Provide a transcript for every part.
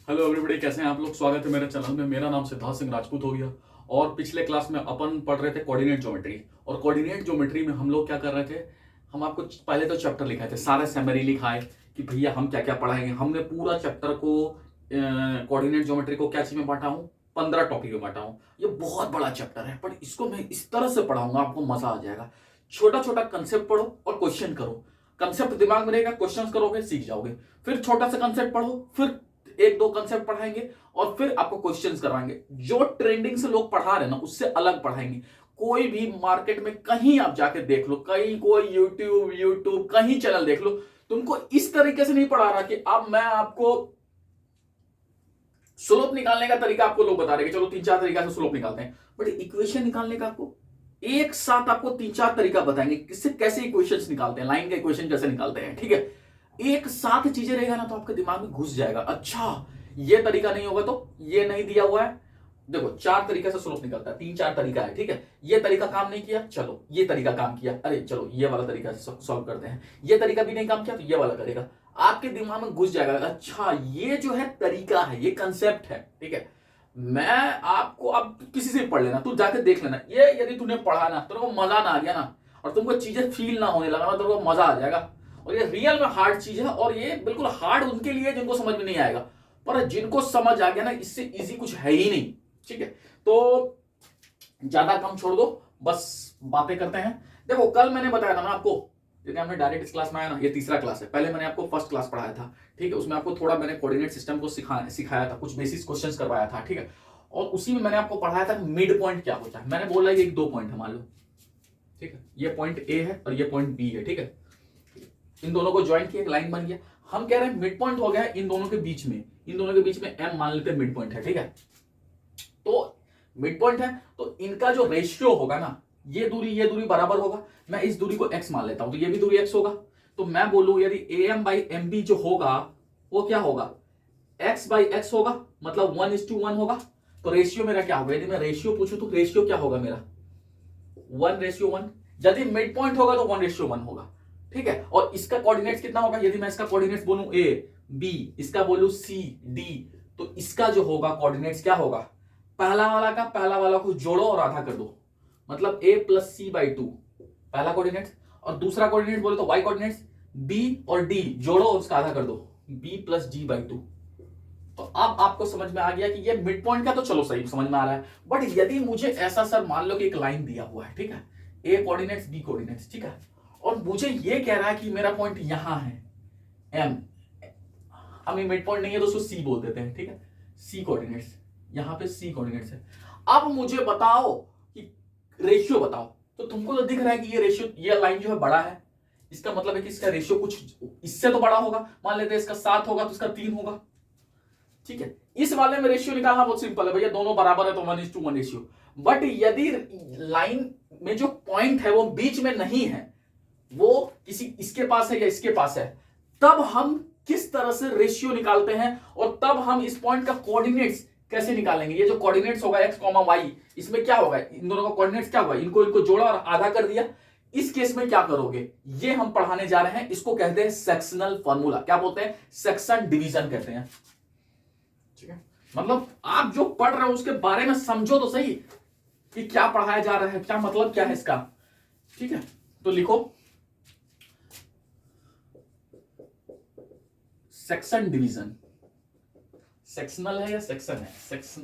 Hello everybody, कैसे हैं आप लोग। स्वागत है मेरे चैनल में। मेरा नाम सिद्धार्थ सिंह राजपूत हो गया। और पिछले क्लास में अपन पढ़ रहे थे कोऑर्डिनेट ज्योमेट्री। और कोऑर्डिनेट ज्योमेट्री में हम लोग क्या कर रहे थे, हम आपको पहले तो चैप्टर लिखाए थे, सारे समरी लिखाए कि भैया हम क्या क्या पढ़ाएंगे। हमने पूरा चैप्टर को कोऑर्डिनेट ज्योमेट्री को क्या चीज में बांटा हूँ, 15 टॉपिक में बांटा हूँ। ये बहुत बड़ा चैप्टर है, पर इसको मैं इस तरह से पढ़ाऊंगा आपको मजा आ जाएगा। छोटा छोटा कंसेप्ट पढ़ो और क्वेश्चन करो। कंसेप्ट दिमाग में रहेगा, क्वेश्चन करोगे सीख जाओगे। फिर छोटा सा कंसेप्ट पढ़ो, फिर एक दो कंसेप्ट पढ़ाएंगे और फिर आपको क्वेश्चंस करवाएंगे। जो ट्रेंडिंग से लोग पढ़ा रहे हैं ना, उससे अलग पढ़ाएंगे। कोई भी मार्केट में कहीं आप जाके देख लो, कहीं कोई यूट्यूब कहीं चैनल देख लो, तुमको इस तरीके से नहीं पढ़ा रहा कि अब मैं आपको स्लोप निकालने का तरीका आपको लोग बता रहे हैं। चलो 3-4 तरीका से स्लोप निकालते हैं, बट इक्वेशन निकालने का आपको एक साथ आपको 3-4 तरीका बताएंगे किससे कैसे इक्वेशंस निकालते हैं, लाइन का इक्वेशन कैसे निकालते हैं। ठीक है, एक साथ चीजें रहेगा ना तो आपके दिमाग में घुस जाएगा। अच्छा, ये तरीका नहीं होगा तो ये नहीं दिया हुआ है। देखो 4 तरीके से स्लोप निकलता है, 3-4 तरीका है। ठीक है, ये तरीका काम नहीं किया, चलो ये तरीका काम किया, अरे चलो ये वाला तरीका से सॉल्व करते हैं। ये तरीका भी नहीं काम किया तो ये वाला करेगा। आपके दिमाग में घुस जाएगा, अच्छा ये जो है तरीका है, ये कंसेप्ट है। ठीक है, मैं आपको अब किसी से पढ़ लेना, तू जाके देख लेना। ये यदि तूने पढ़ा ना, तेरे को मजा ना आ गया ना, और तुमको चीजें फील ना होने लगा ना, तेरे को मजा आ जाएगा। और ये रियल में हार्ड चीज है, और ये बिल्कुल हार्ड उनके लिए जिनको समझ में नहीं आएगा। पर जिनको समझ आ गया ना, इससे इजी कुछ है ही नहीं। ठीक है, तो ज्यादा कम छोड़ दो, बस बातें करते हैं। देखो कल मैंने बताया था ना आपको, जैसे हमने डायरेक्ट इस क्लास में आया ना, ये तीसरा क्लास है। पहले मैंने आपको फर्स्ट क्लास पढ़ाया था। ठीक है, उसमें आपको थोड़ा मैंने कोऑर्डिनेट सिस्टम को सिखाया था, कुछ बेसिक क्वेश्चंस करवाया था। ठीक है, और उसी में मैंने आपको पढ़ाया था मिड पॉइंट क्या होता है। मैंने बोला कि एक दो पॉइंट है मान लो। ठीक है, ये पॉइंट ए है और ये पॉइंट बी है। ठीक है, इन दोनों को ज्वाइन किया, एक लाइन बन गया। हम कह रहे हैं मिड पॉइंट हो गया इन दोनों के बीच में, इन दोनों के बीच में एम मान लेते हैं मिड पॉइंट है। ठीक है, तो मिड पॉइंट है तो इनका जो रेशियो होगा ना, ये दूरी बराबर होगा। मैं इस दूरी को x मान लेता हूं, तो ये भी दूरी x होगा। तो मैं बोलूं यदि am बाई एम बी जो होगा वो क्या होगा, x बाई एक्स होगा, मतलब 1:1 होगा। तो रेशियो मेरा क्या होगा, यदि मैं रेशियो पूछूं तो रेशियो क्या होगा मेरा, 1:1। यदि मिड पॉइंट होगा तो 1:1 होगा। ठीक है, और इसका कोऑर्डिनेट्स कितना होगा, यदि मैं इसका कोऑर्डिनेट्स बोलूं a b, इसका बोलूं c d, तो इसका जो होगा कोऑर्डिनेट्स क्या होगा, पहला वाला को जोड़ो और आधा कर दो, मतलब a प्लस सी बाई 2 पहला कोऑर्डिनेट्स। और दूसरा कोऑर्डिनेट बोले तो y कोऑर्डिनेट्स b और d जोड़ो और उसका आधा कर दो, b प्लस डी बाई 2। तो अब आपको समझ में आ गया कि ये मिड पॉइंट का तो चलो सही समझ में आ रहा है। बट यदि मुझे ऐसा सर मान लो कि एक लाइन दिया हुआ है, ठीक है, a कोऑर्डिनेट्स b कोऑर्डिनेट्स, ठीक है, और मुझे ये कह रहा है कि मेरा पॉइंट यहां है m, हमें मिड पॉइंट नहीं है तो उसको c बोल देते हैं। ठीक है, c कोऑर्डिनेट्स, यहां पे c कोऑर्डिनेट्स है। अब मुझे बताओ कि रेशियो बताओ। तो तुमको तो दिख रहा है कि ये रेशियो, ये लाइन जो है बड़ा है, इसका मतलब है कि इसका रेशियो कुछ इससे तो बड़ा होगा। मान लेते हैं इसका 7 होगा तो इसका 3 होगा। ठीक है, इस वाले में रेशियो निकालना बहुत सिंपल है भैया, दोनों बराबर है तो 1:1 रेशियो। बट यदि लाइन में जो पॉइंट है वो बीच में नहीं है, वो किसी इसके पास है या इसके पास है, तब हम किस तरह से रेशियो निकालते हैं, और तब हम इस पॉइंट का कोऑर्डिनेट्स कैसे निकालेंगे। ये जो कोऑर्डिनेट्स होगा x, y, इसमें क्या होगा, इन दोनों का कोऑर्डिनेट्स क्या होगा, इनको जोड़ा और आधा कर दिया। इस केस में क्या करोगे, ये हम पढ़ाने जा रहे हैं। इसको कहते हैं सेक्शनल फॉर्मूला। क्या बोलते हैं, सेक्शन डिवीजन कहते हैं। ठीक है, मतलब आप जो पढ़ रहे हो उसके बारे में समझो तो सही कि क्या पढ़ाया जा रहा है, क्या मतलब क्या है इसका। ठीक है, तो लिखो सेक्शन डिवीजन। सेक्शनल है या सेक्शन है, सेक्शन,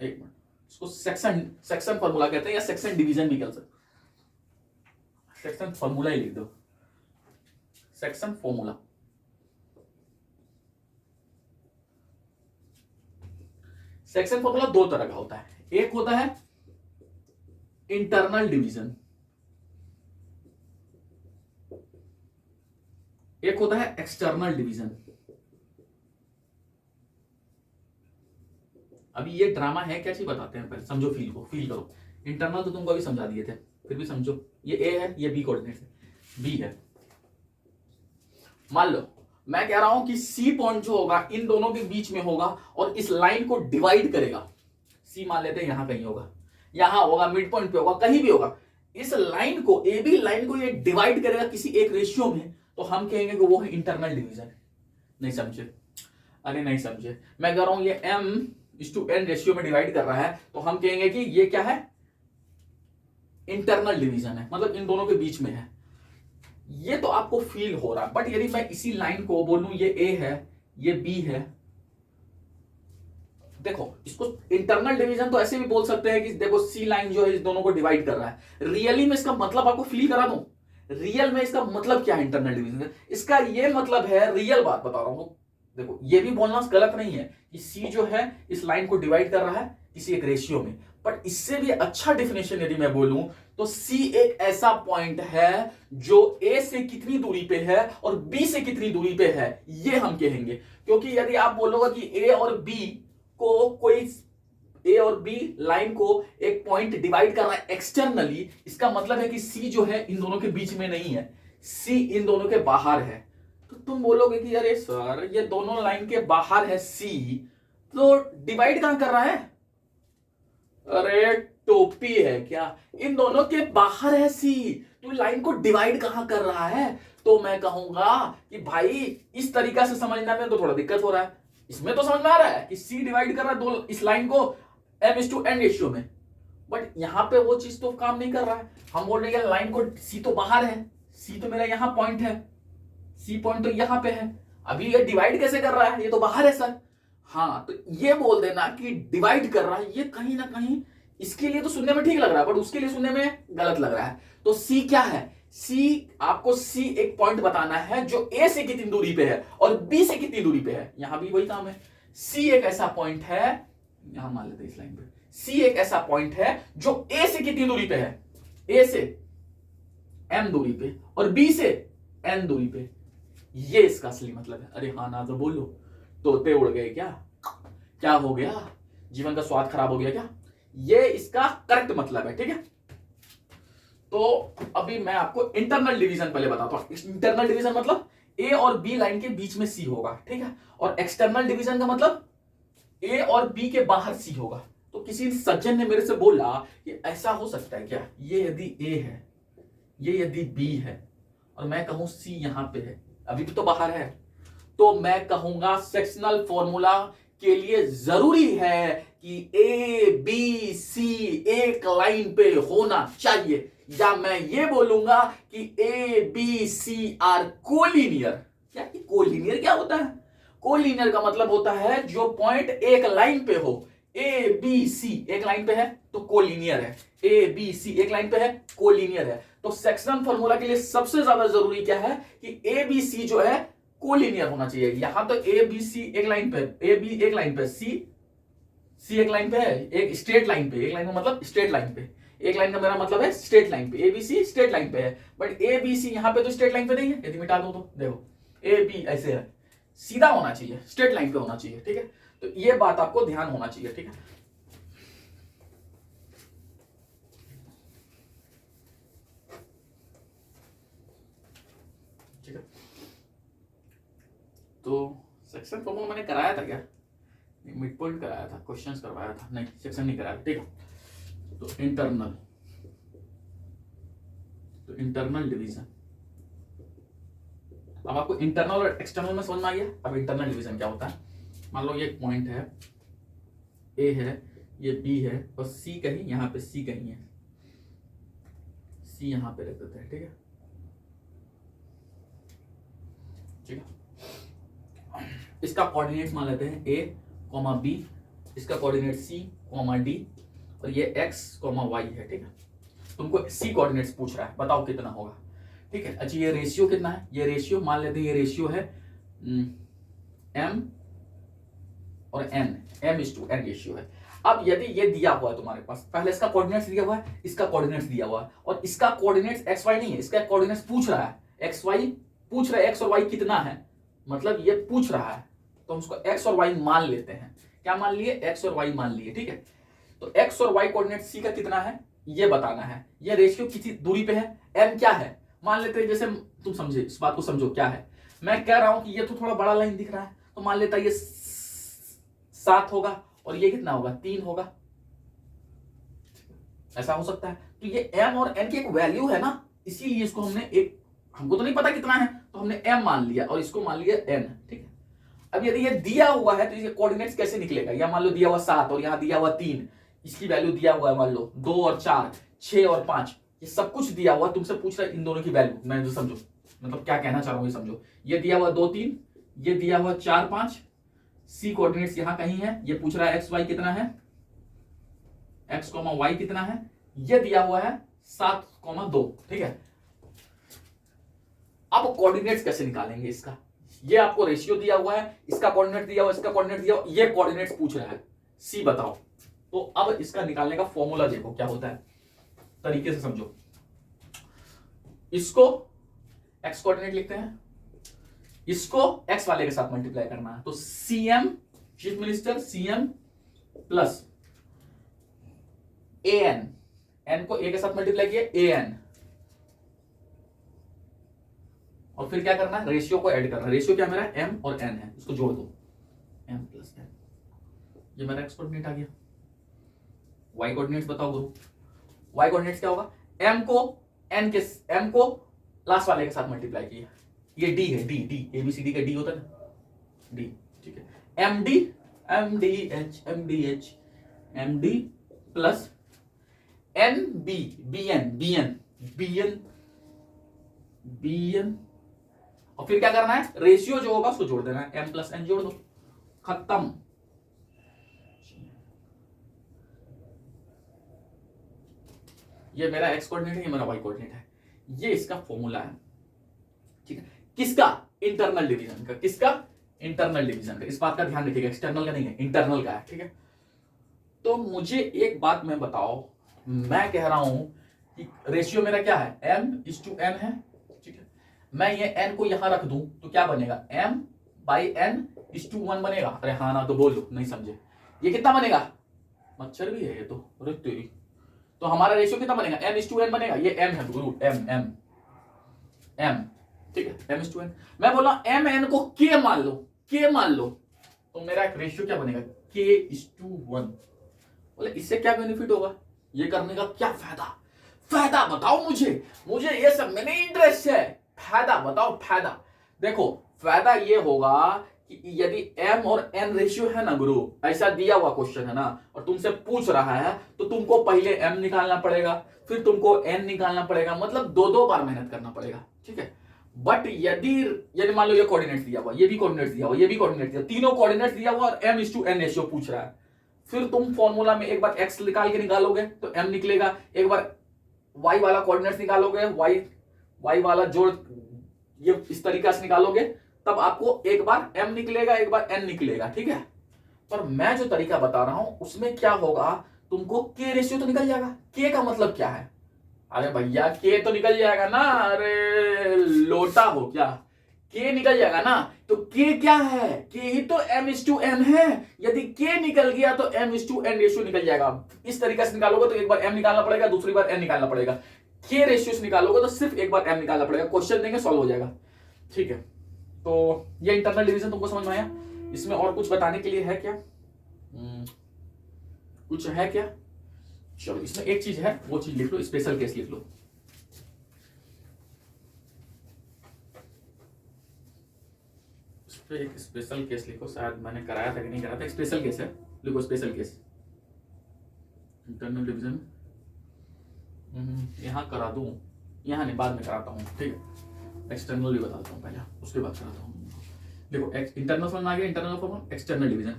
एक मिनट, इसको सेक्शन फॉर्मूला कहते हैं या सेक्शन डिवीजन भी कह सकते, सेक्शन फॉर्मूला ही लिख दो, सेक्शन फॉर्मूला। सेक्शन फॉर्मूला दो तरह का होता है, एक होता है इंटरनल डिवीजन, एक होता है एक्सटर्नल डिवीजन। अभी ये ड्रामा है क्या चीज बताते हैं, पहले समझो, फील को फील करो। इंटरनल तो तुमको अभी समझा दिए थे, फिर भी समझो। ये ए है, ये बी कोऑर्डिनेट है, बी है। मान लो मैं कह रहा हूं कि सी पॉइंट जो होगा इन दोनों के बीच में होगा और इस लाइन को डिवाइड करेगा। सी मान लेते हैं यहां कहीं होगा, यहां होगा, मिड पॉइंट पे होगा, कहीं भी होगा। इस लाइन को, ए बी लाइन को ये डिवाइड करेगा किसी एक रेशियो में, तो हम कहेंगे कि वो है इंटरनल डिवीजन। नहीं समझे, अरे नहीं समझे, मैं कह रहा हूं ये m/n रेशियो में डिवाइड कर रहा है, तो हम कहेंगे कि ये क्या है, इंटरनल डिवीजन है, मतलब इन दोनों के बीच में है। ये तो आपको फील हो रहा है, बट यदि मैं इसी लाइन को बोलूं ये a है, ये b है, देखो इसको इंटरनल डिवीजन तो ऐसे भी बोल सकते हैं कि देखो सी लाइन जो है इस दोनों को डिवाइड कर रहा है। रियली में इसका मतलब आपको फील करा दूं, रियल में इसका मतलब क्या है इंटरनल डिवीजन का, इसका ये मतलब है, रियल बात बता रहा हूं, देखो ये भी बोलना गलत नहीं है कि सी जो है इस लाइन को डिवाइड कर रहा है किसी एक रेशियो में, बट इससे भी अच्छा डिफिनेशन यदि मैं बोलूं तो सी एक ऐसा पॉइंट है जो ए से कितनी दूरी पे है और बी से कितनी दूरी पे है, ये हम कहेंगे। क्योंकि यदि आप बोलोगे कि ए और बी को कोई, ए और बी लाइन को एक पॉइंट डिवाइड कर रहा है एक्सटर्नली, इसका मतलब है कि सी जो है इन दोनों के बीच में नहीं है, सी इन दोनों के बाहर है। तो तुम बोलोगे कि अरे सर ये दोनों लाइन के बाहर है सी, तो डिवाइड कहां कर रहा है, अरे टोपी है क्या, इन दोनों के बाहर है सी, तो लाइन को डिवाइड कहां कर रहा है। तो मैं कहूंगा कि भाई इस तरीका से समझने में तो थोड़ा दिक्कत हो रहा है, इसमें तो समझ में आ रहा है कि सी डिवाइड कर रहा है दो इस लाइन को m/n रेशियो में, बट यहां पे वो चीज तो काम नहीं कर रहा है। हम बोल रहे हैं लाइन को, सी तो बाहर है, सी तो मेरा यहां पॉइंट है, सी पॉइंट तो यहां पे है, अभी ये डिवाइड कैसे कर रहा है, ये तो बाहर है सर। हाँ, तो ये बोल देना कि डिवाइड कर रहा है, ये कहीं ना कहीं इसके लिए तो सुनने में ठीक लग रहा है, बट उसके लिए सुनने में गलत लग रहा है। तो सी क्या है, सी आपको सी एक पॉइंट बताना है जो ए से कितनी दूरी पे है और बी से कितनी दूरी पे है, यहां भी वही काम है। सी एक ऐसा पॉइंट है, यहां मान लेते हैं इस लाइन पे, सी एक ऐसा पॉइंट है जो ए से कितनी दूरी पे है, ए से m दूरी पे और b से n दूरी पे, ये इसका असली मतलब है। अरे हाँ ना तो बोलो, तोते उड़ गए क्या, क्या हो गया, जीवन का स्वाद खराब हो गया क्या, ये इसका करेक्ट मतलब है, ठीक है। तो अभी मैं आपको इंटरनल डिवीजन पहले बताता हूं। इंटरनल डिवीजन मतलब ए और बी लाइन के बीच में सी होगा, ठीक है, और एक्सटर्नल डिवीजन का मतलब ए और बी के बाहर सी होगा। तो किसी सज्जन ने मेरे से बोला कि ऐसा हो सकता है क्या, ये यदि ए है, ये यदि बी है और मैं कहूं सी यहां पे है, अभी भी तो बाहर है, तो मैं कहूंगा सेक्शनल फॉर्मूला के लिए जरूरी है कि ए बी सी एक लाइन पे होना चाहिए, या मैं ये बोलूंगा कि A B C are collinear. क्या कोलिनियर क्या होता है, कोलिनियर का मतलब होता है जो पॉइंट एक लाइन पे हो, ए बी सी एक लाइन पे है तो कोलिनियर है, ए बी सी एक लाइन पे है कोलिनियर है। तो सेक्शनल फॉर्मूला के लिए सबसे ज्यादा जरूरी क्या है कि ए बी सी जो है कोलिनियर होना चाहिए। यहां तो ए बी सी एक लाइन पे, ए बी एक लाइन पे, सी एक लाइन पे है, एक स्ट्रेट लाइन पे, एक लाइन का मतलब स्ट्रेट लाइन पे, एक लाइन का मेरा मतलब है स्ट्रेट लाइन पे, A B C straight line पे है, बट ए बी सी यहां पे तो स्ट्रेट लाइन पे नहीं है, यदि मिटा दो तो देखो ए बी ऐसे है, सीधा होना चाहिए, स्ट्रेट लाइन पे होना चाहिए, ठीक है। तो ये बात आपको ध्यान होना चाहिए, ठीक है। ठीक है, तो सेक्शन फॉर्मूला मैंने कराया था क्या, मिड पॉइंट कराया था, क्वेश्चंस करवाया था, नहीं सेक्शन नहीं कराया, ठीक है। तो इंटरनल डिवीजन, अब आपको इंटरनल और एक्सटर्नल में समझ में आ गया। अब इंटरनल डिवीजन क्या होता है, मान लो ये एक पॉइंट है, ए है, ये बी है और सी कहीं यहां पे, सी कहीं है, सी यहां पे रख देते हैं, ठीक है, ठीक है। इसका कोऑर्डिनेट्स मान लेते हैं ए कॉमा बी, इसका कोऑर्डिनेट सी कॉमा डी और ये एक्स कॉमा वाई है, ठीक है। तुमको सी कोऑर्डिनेट्स पूछ रहा है, बताओ कितना होगा, ठीक है। अच्छा ये रेशियो कितना है, ये रेशियो मान लेते हैं, ये रेशियो है m और n, m/n रेशियो है। अब यदि ये दिया हुआ है तुम्हारे पास, पहले इसका कोऑर्डिनेट्स दिया हुआ है, इसका कोऑर्डिनेट्स दिया हुआ है, और इसका कोऑर्डिनेट्स एक्स वाई नहीं है, इसका कोऑर्डिनेट्स पूछ रहा है, एक्स वाई पूछ रहा है, एक्स और वाई कितना है, मतलब ये पूछ रहा है, तो हम उसको एक्स और वाई मान लेते हैं। क्या मान लिए, एक्स और वाई मान लिए, ठीक है। तो एक्स और वाई कोऑर्डिनेट सी का कितना है ये बताना है, ये रेशियो किसी दूरी पे है, m क्या है मान लेते हैं, जैसे तुम समझे इस बात को, समझो क्या है, मैं कह रहा हूं कि ये तो थोड़ा बड़ा लाइन दिख रहा है, तो मान लेता है ये 7 होगा और ये कितना होगा, 3 होगा, ऐसा हो सकता है। तो ये m और n की एक वैल्यू है ना, इसीलिए इसको हमने एक, हमको तो नहीं पता कितना है, तो हमने m मान लिया और इसको मान लिया n, ठीक है। अब यदि ये दिया हुआ है तो इसके कोऑर्डिनेट्स कैसे निकलेगा? या मान लो दिया हुआ 7 और यहां दिया हुआ 3, इसकी वैल्यू दिया हुआ है मान लो 2 और 4, 6 और 5, ये सब कुछ दिया हुआ, तुमसे पूछ रहा है इन दोनों की वैल्यू। मैं जो समझो मतलब क्या कहना चाह रहा हूं ये समझो। ये दिया हुआ 2 3, ये दिया हुआ 4 5, सी कोऑर्डिनेट्स यहां कहीं है, ये पूछ रहा है एक्स वाई कितना है, एक्स कॉमा वाई कितना है, ये दिया हुआ है 7,2। ठीक है, अब कोऑर्डिनेट्स कैसे निकालेंगे इसका? ये आपको रेशियो दिया हुआ है, इसका कोऑर्डिनेट दिया हुआ, इसका कोऑर्डिनेट दिया हुआ, ये कोऑर्डिनेट्स पूछ रहा है, सी बताओ। तो अब इसका निकालने का फॉर्मूला देखो क्या होता है, तरीके से समझो। इसको एक्स कोऑर्डिनेट लिखते हैं, इसको एक्स वाले के साथ मल्टीप्लाई करना है, तो CM chief minister CM plus N, N को ए के साथ मल्टीप्लाई किया एन, और फिर क्या करना है, रेशियो को ऐड करना है। रेशियो क्या मेरा एम और एन है, इसको जोड़ दो, एम प्लस एन। ये मेरा एक्स कोऑर्डिनेट आ गया। वाई कोऑर्डिनेट्स बताओ गुरु, वाई कोऑर्डिनेट्स क्या होगा, एम को लास्ट वाले के साथ मल्टीप्लाई किया, ये डी है, डी डी एबीसीडी का डी होता है ना, डी। ठीक है, M D plus N B N, और फिर क्या करना है, रेशियो जो होगा उसको जोड़ देना है, एम प्लस एन जोड़ दो, खत्म। ये मेरा एक्स कोऑर्डिनेट है, ये मेरा वाई कोऑर्डिनेट है, ये इसका फॉर्मूला है। ठीक है, किसका, इंटरनल डिवीजन का, किसका, इंटरनल डिवीजन का। इस बात का ध्यान रखिएगा, एक्सटर्नल का नहीं है, इंटरनल का है। ठीक है, तो मुझे एक बात में बताओ, मैं कह रहा हूं कि रेशियो मेरा क्या है, m/n है। ठीक है, मैं ये n को यहां रख दूं तो क्या बनेगा, m/n/1 बनेगा। अरे हाँ ना तो बोलो, नहीं समझे, ये कितना बनेगा, मच्छर भी है ये तो, अरे तेरी। तो हमारा रेशियो कितना बनेगा, m/n बनेगा, ये m है गुरु, m। ठीक है, m/n। मैं बोला mn को k मान लो, तो मेरा एक रेशियो क्या बनेगा, k/1। बोले इससे क्या बेनिफिट होगा, ये करने का क्या फायदा बताओ मुझे ये सब में नहीं इंटरेस्ट है, फायदा बताओ, फायदा। देखो फायदा ये होगा कि यदि m और n रेशियो है ना गुरु, ऐसा दिया हुआ क्वेश्चन है ना, और तुमसे पूछ रहा है, तो तुमको पहले m निकालना पड़ेगा, फिर तुमको n निकालना पड़ेगा, मतलब दो बार मेहनत करना पड़ेगा। ठीक है, बट यदि मान लो ये कोऑर्डिनेट दिया हुआ, ये भी कोऑर्डिनेट दिया हुआ, ये भी कोऑर्डिनेट दिया, तीनों कोऑर्डिनेट दिया हुआ और m/n रेशियो पूछ रहा है, फिर तुम फॉर्मूला में एक बार x निकाल के निकालोगे तो m निकलेगा, एक बार y वाला कोऑर्डिनेट निकालोगे, y वाला जोड़ ये इस तरीके से निकालोगे, तब आपको एक बार m निकलेगा, एक बार n निकलेगा। ठीक है, पर मैं जो तरीका बता रहा हूं उसमें क्या होगा, तुमको k रेशियो तो निकल जाएगा। k का मतलब क्या है, अरे भैया k तो निकल जाएगा ना, अरे लोटा हो क्या, k निकल जाएगा ना। तो k क्या है, k ही तो m/n है, यदि k निकल गया तो m/n रेशियो निकल जाएगा। इस तरीके से निकालोगे तो एक बार m निकालना पड़ेगा, दूसरी बार n निकालना पड़ेगा। k रेशियो से निकालोगे तो सिर्फ एक बार m निकालना पड़ेगा, क्वेश्चन देंगे सॉल्व हो जाएगा। ठीक है, तो ये इंटरनल डिवीजन तुमको समझ में आया। इसमें और कुछ बताने के लिए है क्या, कुछ है क्या? चलो इसमें एक चीज है, वो चीज लिख लो, स्पेशल केस लिख लो। एक स्पेशल केस लिखो, शायद मैंने कराया था कि नहीं कराया था, स्पेशल केस है, लिखो स्पेशल केस। इंटरनल डिवीजन यहां करा दूं, यहां नहीं, बाद में कराता हूं। ठीक है, एक्सटर्नल भी बताता हूं पहले, उसके बाद कराता हूं। देखो इंटरनल फॉर्म आ गया, internal form, external division,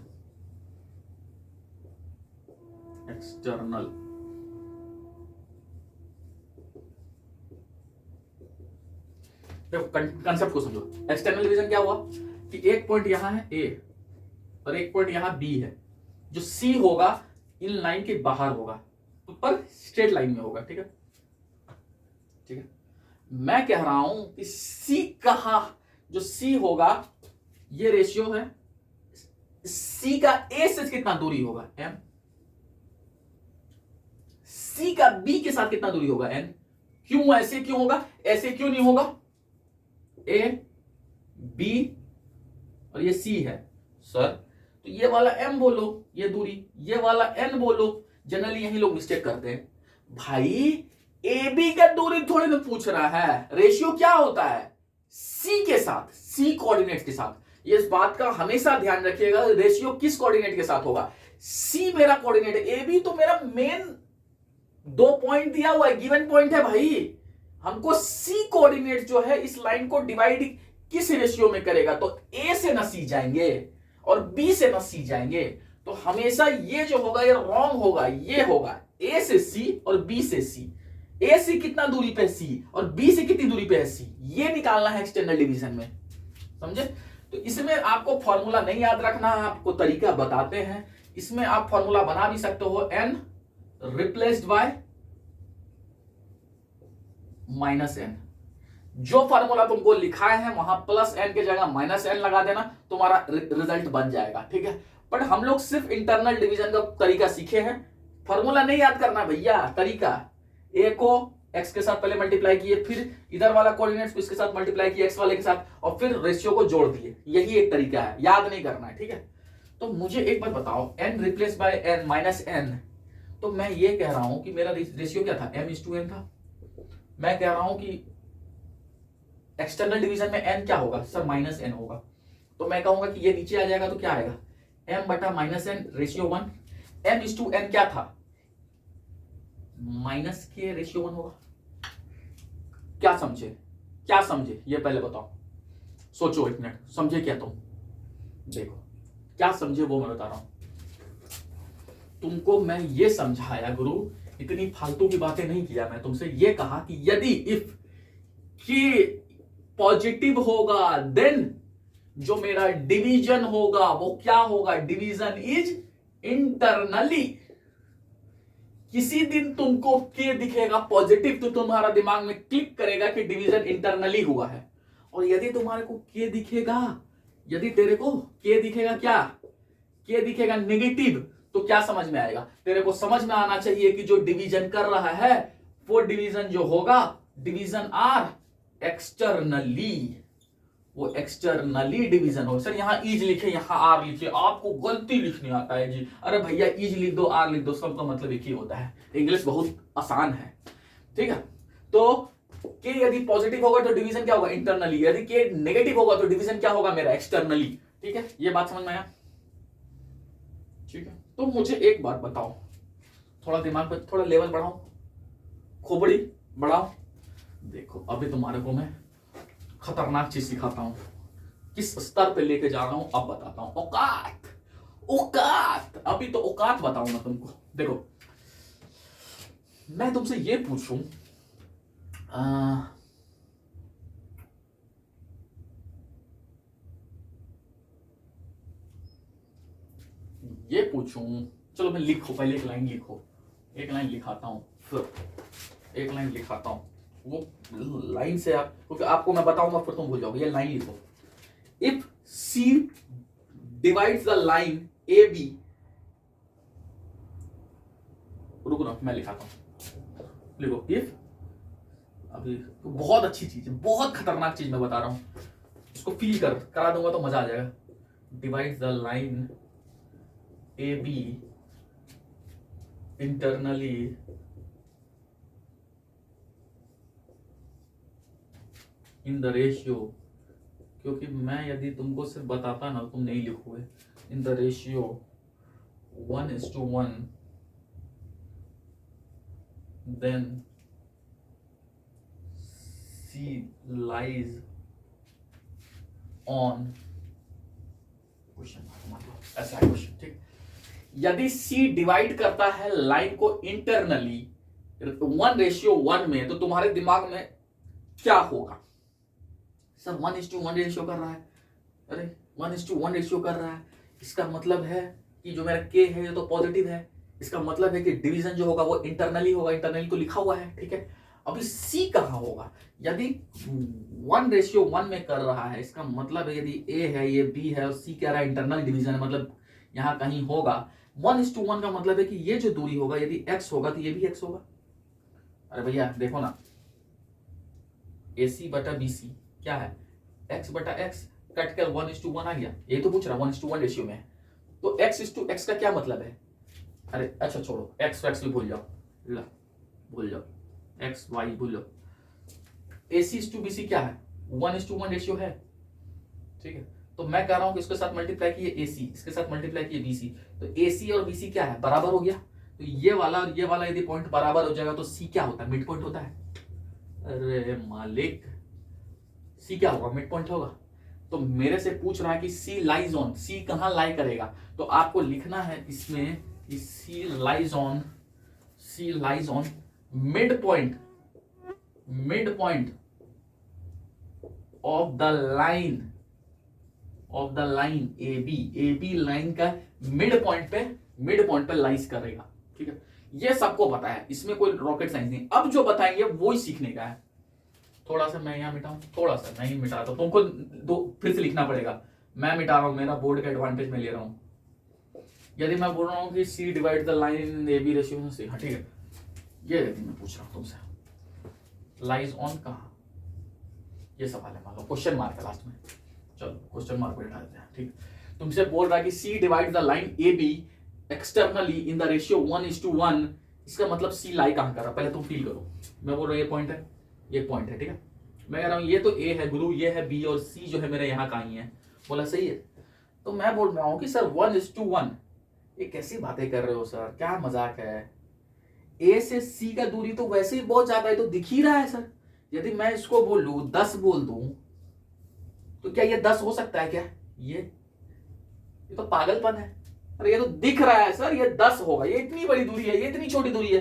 external. देखो कंसेप्ट को समझो, एक्सटर्नल डिवीजन क्या हुआ कि एक पॉइंट यहां है A और एक पॉइंट यहां B है, जो C होगा इन लाइन के बाहर होगा, तो पर स्ट्रेट लाइन में होगा। ठीक है, ठीक है, मैं कह रहा हूं कि C कहां, जो C होगा ये रेशियो है, C का A से कितना दूरी होगा M, C का B के साथ कितना दूरी होगा N। क्यों ऐसे क्यों होगा, ऐसे क्यों नहीं होगा, A B और ये C है सर, तो ये वाला M बोलो ये दूरी, ये वाला N बोलो। जनरली यही लोग मिस्टेक करते हैं भाई, AB का दूरी थोड़ी ना पूछ रहा है, रेशियो क्या होता है C के साथ, C कोऑर्डिनेट्स के साथ। ये इस बात का हमेशा ध्यान रखिएगा रेशियो किस कोऑर्डिनेट के साथ होगा। सी मेरा कोऑर्डिनेट है, ए बी तो मेरा मेन 2 पॉइंट दिया हुआ है, गिवन पॉइंट है भाई। हमको सी कोऑर्डिनेट जो है इस लाइन को डिवाइड किस रेशियो में करेगा, तो ए से न सी जाएंगे और बी से न सी जाएंगे। तो हमेशा ये जो होगा ये रॉन्ग होगा, ये होगा ए से सी और बी से सी। ए से कितना दूरी पे सी और बी से कितनी दूरी पे है सी, ये निकालना है एक्सटर्नल डिवीजन में, समझे। तो इसमें आपको फॉर्मूला नहीं याद रखना, आपको तरीका बताते हैं। इसमें आप फॉर्मूला बना भी सकते हो, N replaced by minus N. जो फॉर्मूला तुमको लिखा है वहां प्लस एन के जगह माइनस एन लगा देना, तुम्हारा रिजल्ट बन जाएगा, ठीक है। बट हम लोग सिर्फ इंटरनल डिवीजन का तरीका सीखे हैं, फॉर्मूला नहीं याद करना भैया, तरीका। ए को एक्स के साथ पहले मल्टीप्लाई किए, फिर इधर वाला कोऑर्डिनेट्स को इसके साथ मल्टीप्लाई किए एक्स वाले के साथ, और फिर रेशियो को जोड़ दिए। यही एक तरीका है, याद नहीं करना है, ठीक है। तो मुझे एक बात बताओ, N replace by N minus N, तो मैं ये कह रहा हूं कि मेरा रेशियो क्या था, m/n था। मैं कह रहा हूं कि एक्सटर्नल डिवीजन में n क्या होगा सर, माइनस एन होगा। तो मैं कहूंगा कि ये नीचे आ जाएगा तो क्या आएगा, m बटा माइनस एन रेशियो 1। m/n क्या था, माइनस के रेशियो 1 होगा। क्या समझे, क्या समझे ये पहले बताओ, सोचो एक मिनट, समझे क्या तुम, देखो क्या समझे वो मैं बता रहा हूं तुमको। मैं ये समझाया गुरु, इतनी फालतू की बातें नहीं किया। मैं तुमसे ये कहा कि यदि इफ के पॉजिटिव होगा देन जो मेरा डिवीजन होगा वो क्या होगा, डिवीजन इज इंटरनली। किसी दिन तुमको के दिखेगा पॉजिटिव तो तुम्हारा दिमाग में क्लिक करेगा कि डिवीजन इंटरनली हुआ है। और यदि तुम्हारे को के दिखेगा, यदि तेरे को के दिखेगा, क्या के दिखेगा नेगेटिव, तो क्या समझ में आएगा, तेरे को समझ में आना चाहिए कि जो डिवीजन कर रहा है वो डिवीजन जो होगा, डिवीजन आर एक्सटर्नली, वो एक्सटर्नली डिवीजन हो। सर यहाँ इज लिखे, यहाँ आर लिखे, आपको गलती लिखने आता है जी। अरे भैया इज लिख दो, आर लिख दो, सबका मतलब एक ही होता है। इंग्लिश बहुत आसान है, ठीक है। तो के यदि पॉजिटिव होगा तो डिवीजन क्या होगा, इंटरनली। यदि के नेगेटिव होगा तो डिवीजन क्या होगा मेरा, एक्सटर्नली, ठीक है। ये बात समझ में आया, ठीक है। तो मुझे एक बात बताओ, थोड़ा दिमाग पे थोड़ा लेवल बढ़ाओ, खोपड़ी बढ़ाओ। देखो अभी तुम्हारे को मैं खतरनाक चीज सिखाता हूं, किस स्तर पे लेके जा रहा हूं अब बताता हूं। औकात, औकात, अभी तो औकात बताऊंगा तुमको। देखो मैं तुमसे ये पूछूं, ये पूछूं, चलो मैं लिखो, पहले एक लाइन लिखो, एक लाइन लिखाता हूं, फिर एक लाइन लिखाता हूं। वो लाइन से आप, क्योंकि आपको मैं बताऊंगा फिर तुम भूल जाओगे। ये लाइन लिखो, if C divides the line A B, रुको ना मैं लिखाता हूं, लिखो इफ, अभी तो बहुत अच्छी चीज है, बहुत खतरनाक चीज मैं बता रहा हूं, इसको फील करा दूंगा तो मजा आ जाएगा। Divides the line A B internally in the ratio, क्योंकि मैं यदि तुमको सिर्फ बताता ना तुम नहीं लिखोगे, in the ratio 1:1, then C lies on question, मतलब ऐसा है क्वेश्चन, ठीक। यदि सी डिवाइड करता है लाइन को इंटरनली 1:1 में, तो तुम्हारे दिमाग में क्या होगा, सर 1:1 रेशियो कर रहा है, अरे 1:1 रेशियो कर रहा है, इसका मतलब है कि जो मेरा के है ये तो पॉजिटिव है, इसका मतलब है कि डिवीजन जो होगा वो इंटरनली होगा, इंटरनली तो लिखा हुआ है, ठीक है। अभी सी कहां होगा, यदि 1:1 में कर रहा है, इसका मतलब है यदि ए है ये बी है और सी कह रहा है इंटरनल डिवीजन है, मतलब यहां कहीं होगा। 1:1 का मतलब है कि ये जो दूरी होगा यदि x होगा तो ये भी x होगा। अरे भैया देखो ना, AC बटा BC क्या है, x बटा x, कट कर 1:1 आ गया। ये तो पूछ रहा 1:1 रेशियो में है, तो x:x का क्या मतलब है, अरे अच्छा छोड़ो, x भी भूल जाओ, भूल जाओ, x y भूल जाओ। AC:BC क्या है, 1:1 रेशियो है, ठीक है। तो मैं कह रहा हूं कि इसके साथ मल्टीप्लाई किए AC, इसके साथ मल्टीप्लाई किए BC, तो AC और BC क्या है, बराबर हो गया। तो ये वाला और ये वाला यदि पॉइंट बराबर हो जाएगा तो C क्या होता है, मिड पॉइंट होता है। अरे मालिक, C क्या होगा, मिड पॉइंट होगा। तो मेरे से पूछ रहा है कि C लाइज ऑन, C कहां लाई करेगा, तो आपको लिखना है इसमें कि C lies on mid point of the line AB line का मिड पॉइंट पे लाइज करेगा। ठीक है, ये सबको पता है, इसमें कोई रॉकेट साइंस नहीं। अब जो बताएंगे वो ही सीखने का है। थोड़ा सा मैं यहाँ मिटाऊं, थोड़ा सा नहीं मिटा तो तुमको फिर से लिखना पड़ेगा। मैं मिटा रहा हूं, मेरा बोर्ड का एडवांटेज मैं ले रहा हूं। यदि मैं बोल रहा हूं कि C divide the line in AB ratio से, हाँ ठीक है, ये यदि मैं पूछ रहा हूं तुमसे, लाइज ऑन कहां, ये सवाल है, मान लो क्वेश्चन मार्क है लास्ट में, चलो क्वेश्चन मार्क बैठा देते हैं। ठीक, तुमसे बोल रहा है कि C divide the line AB externally in the ratio 1:1, इसका मतलब C लाई कहां कर रहा, पहले तुम फील करो। मैं बोल रहा हूं ये पॉइंट है, ये पॉइंट है, ठीक है, मैं कह रहा हूं ये तो A है गुरु, ये है B और C जो है मेरे यहाँ कहीं है। बोला सही है। तो मैं बोल रहा हूं कि सर 1:1, ये कैसी बातें कर रहे हो सर, क्या मजाक है। A से C का दूरी तो वैसे ही बहुत ज्यादा है, तो दिख ही रहा है सर। यदि मैं इसको बोलूं 10 बोल दूं तो क्या ये 10 हो सकता है क्या, ये तो पागलपन है। अरे ये तो दिख रहा है सर, ये 10 होगा, ये इतनी बड़ी दूरी है, ये इतनी छोटी दूरी है।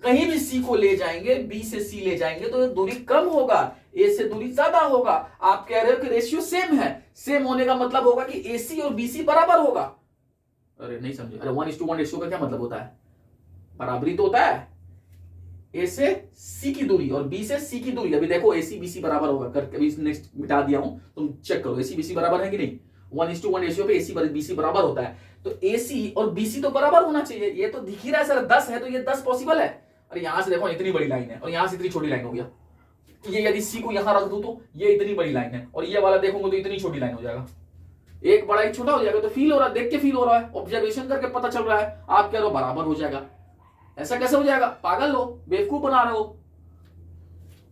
कहीं भी C को ले जाएंगे, B से C ले जाएंगे तो दूरी कम होगा, A से दूरी ज्यादा होगा। आप कह रहे हो कि रेशियो सेम है, सेम होने का मतलब होगा कि AC और BC बराबर होगा। अरे नहीं समझे, अरे 1:1 रेशियो का क्या मतलब होता है, बराबरी तो होता है। A से C की दूरी और B से C की दूरी, अभी देखो AC BC बराबर होगा, करके अभी नेक्स्ट मिटा दिया हूं, तुम चेक करो AC BC बराबर है कि नहीं। 1:1 रेशियो पे AC BC बराबर होता है, तो AC और BC तो बराबर होना चाहिए। ये तो दिख ही रहा है सर, 10 है तो ये 10 पॉसिबल है। अरे यहां से देखो इतनी बड़ी लाइन है और यहां से इतनी छोटी लाइन हो गया, ये यदि C को यहां रख दूं तो ये इतनी बड़ी लाइन है, और ये वाला देखोगे तो इतनी छोटी लाइन हो जाएगा, एक बड़ा एक छोटा हो जाएगा। तो फील हो रहा है, देख के फील हो रहा है, ऑब्जर्वेशन करके पता चल रहा है। आप कह रहे हो बराबर हो जाएगा, ऐसा कैसे हो जाएगा, पागल हो, बेवकूफ बना रहे हो।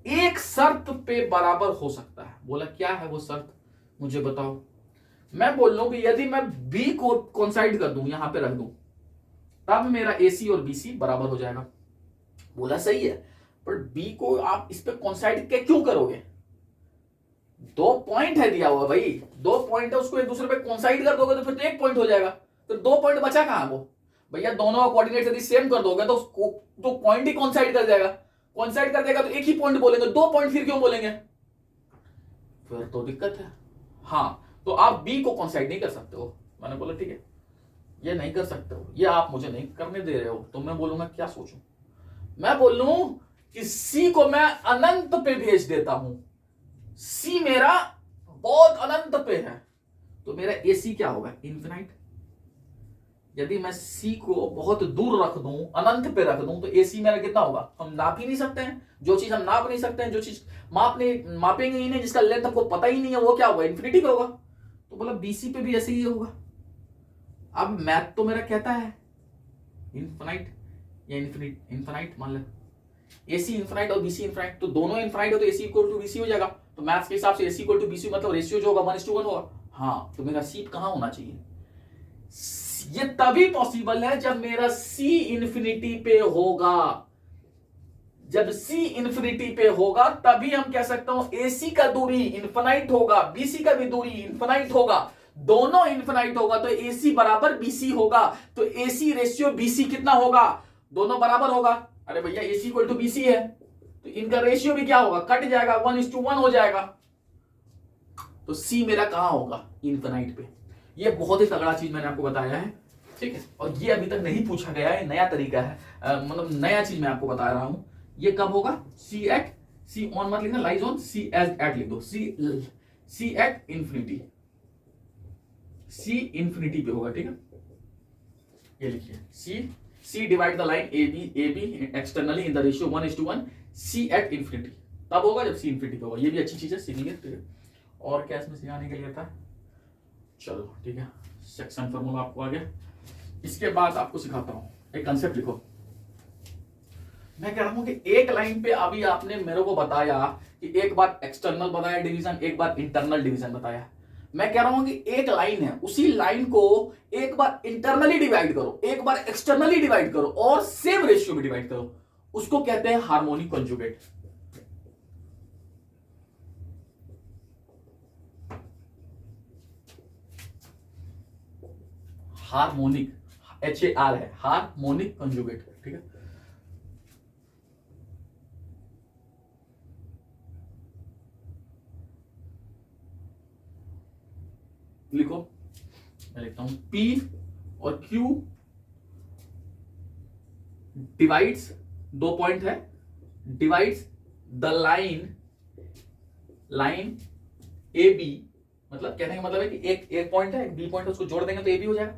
एक शर्त पे बराबर हो सकता है। बोला क्या है वो शर्त, मुझे बताओ। मैं बोल रहा हूं कि यदि मैं B को कोइंसाइड कर दूं, यहां पे रख दूं, तब मेरा AC और BC बराबर हो जाएगा। बोला सही है, पर B को आप इस पे कोइंसाइड क्यों करोगे, 2 पॉइंट है दिया हुआ भाई, 2 पॉइंट है, उसको एक दूसरे पे कोइंसाइड कर दोगे तो फिर तो 1 पॉइंट हो जाएगा। तो 2 पॉइंट बचा कहां वो भैया, दोनों का कोऑर्डिनेट यदि सेम कर दोगे तो पॉइंट ही कोइंसाइड कर जाएगा, कोइंसाइड कर देगा तो एक ही पॉइंट बोलेंगे, 2 पॉइंट फिर क्यों बोलेंगे, फिर तो दिक्कत है। हाँ, तो आप B को कोइंसाइड नहीं कर सकते हो। मैंने बोला ठीक है, ये नहीं कर सकते हो, ये आप मुझे नहीं करने दे रहे हो, तो मैं बोलूंगा क्या सोचूं। मैं बोल लूं कि C को मैं अनंत पे भेज देता हूं, C मेरा बहुत अनंत पे है, तो मेरा AC क्या होगा, इनफिनाइट। यदि मैं C को बहुत दूर रख दूं, अनंत पे रख दूं, तो AC मेरा कितना होगा, हम नाप ही नहीं सकते हैं। जो चीज हम नाप नहीं सकते हैं, जो चीज मापेंगे ही नहीं, जिसका लेंथ हमको पता ही नहीं है, वो क्या होगा, इन्फिनिटी पे होगा। तो बोला BC पे भी ऐसे ही होगा। अब मैथ तो मेरा कहता है इनफिनाइट या इनफिनाइट मान ले, AC इनफिनाइट और BC इनफिनाइट, तो दोनों इनफिनाइट हो तो AC इक्वल टू BC हो जाएगा। तो मैथ्स के हिसाब से AC इक्वल टू BC मतलब रेशियो जो होगा 1:1 होगा। हाँ, तो मेरा C कहां होना चाहिए, ये तभी पॉसिबल है जब मेरा C इन्फिनिटी पे होगा। जब C इन्फिनिटी पे होगा तभी हम कह सकते हो AC का दूरी इन्फिनाइट होगा, BC का भी दूरी इन्फिनाइट होगा, दोनों इन्फिनाइट होगा तो AC बराबर BC होगा। तो AC रेशियो BC कितना होगा, दोनों बराबर होगा। अरे भैया AC इक्वल टू BC है, तो इनका रेशियो भी क्या होगा, कट जाएगा, 1:1 हो जाएगा। तो C मेरा कहां होगा, इन्फिनाइट पे। ये बहुत ही तगड़ा चीज मैंने आपको बताया है, ठीक है, और ये अभी तक नहीं पूछा गया है, नया तरीका है, मतलब नया चीज मैं आपको बता रहा हूं। ये कब होगा, C ऑन मत लिखना, lies on, C as at लिख दो, C at infinity, C infinity पे होगा, ठीक है। ये लिखिए C divide the line AB externally in the ratio 1:1, C at infinity तब होगा जब C इंफिनिटी पे होगा। ये भी अच्छी चीज है, सीखेंगे, ठीक है। और क्या इसमें सिखाने के लिए था, चलो ठीक है, सेक्शन फॉर्मूला आपको आ गया। इसके बाद आपको सिखाता हूं एक कंसेप्ट लिखो। मैं कह रहा हूं कि एक लाइन पे अभी आपने मेरे को बताया कि एक बार एक्सटर्नल बताया डिवीजन, एक बार इंटरनल डिवीजन बताया। मैं कह रहा हूं कि एक लाइन है, उसी लाइन को एक बार इंटरनली डिवाइड करो, एक बार एक्सटर्नली डिवाइड करो और सेम रेशियो में डिवाइड करो, उसको कहते हैं हार्मोनिक कंजुगेट। हार्मोनिक, HAR है, हार्मोनिक कंजुगेट, ठीक है। लिखो, मैं लिखता हूं P और Q डिवाइड्स, 2 पॉइंट है, डिवाइड्स द लाइन AB, मतलब कहने का मतलब है कि एक पॉइंट है, एक B पॉइंट है, उसको जोड़ देंगे तो AB हो जाएगा।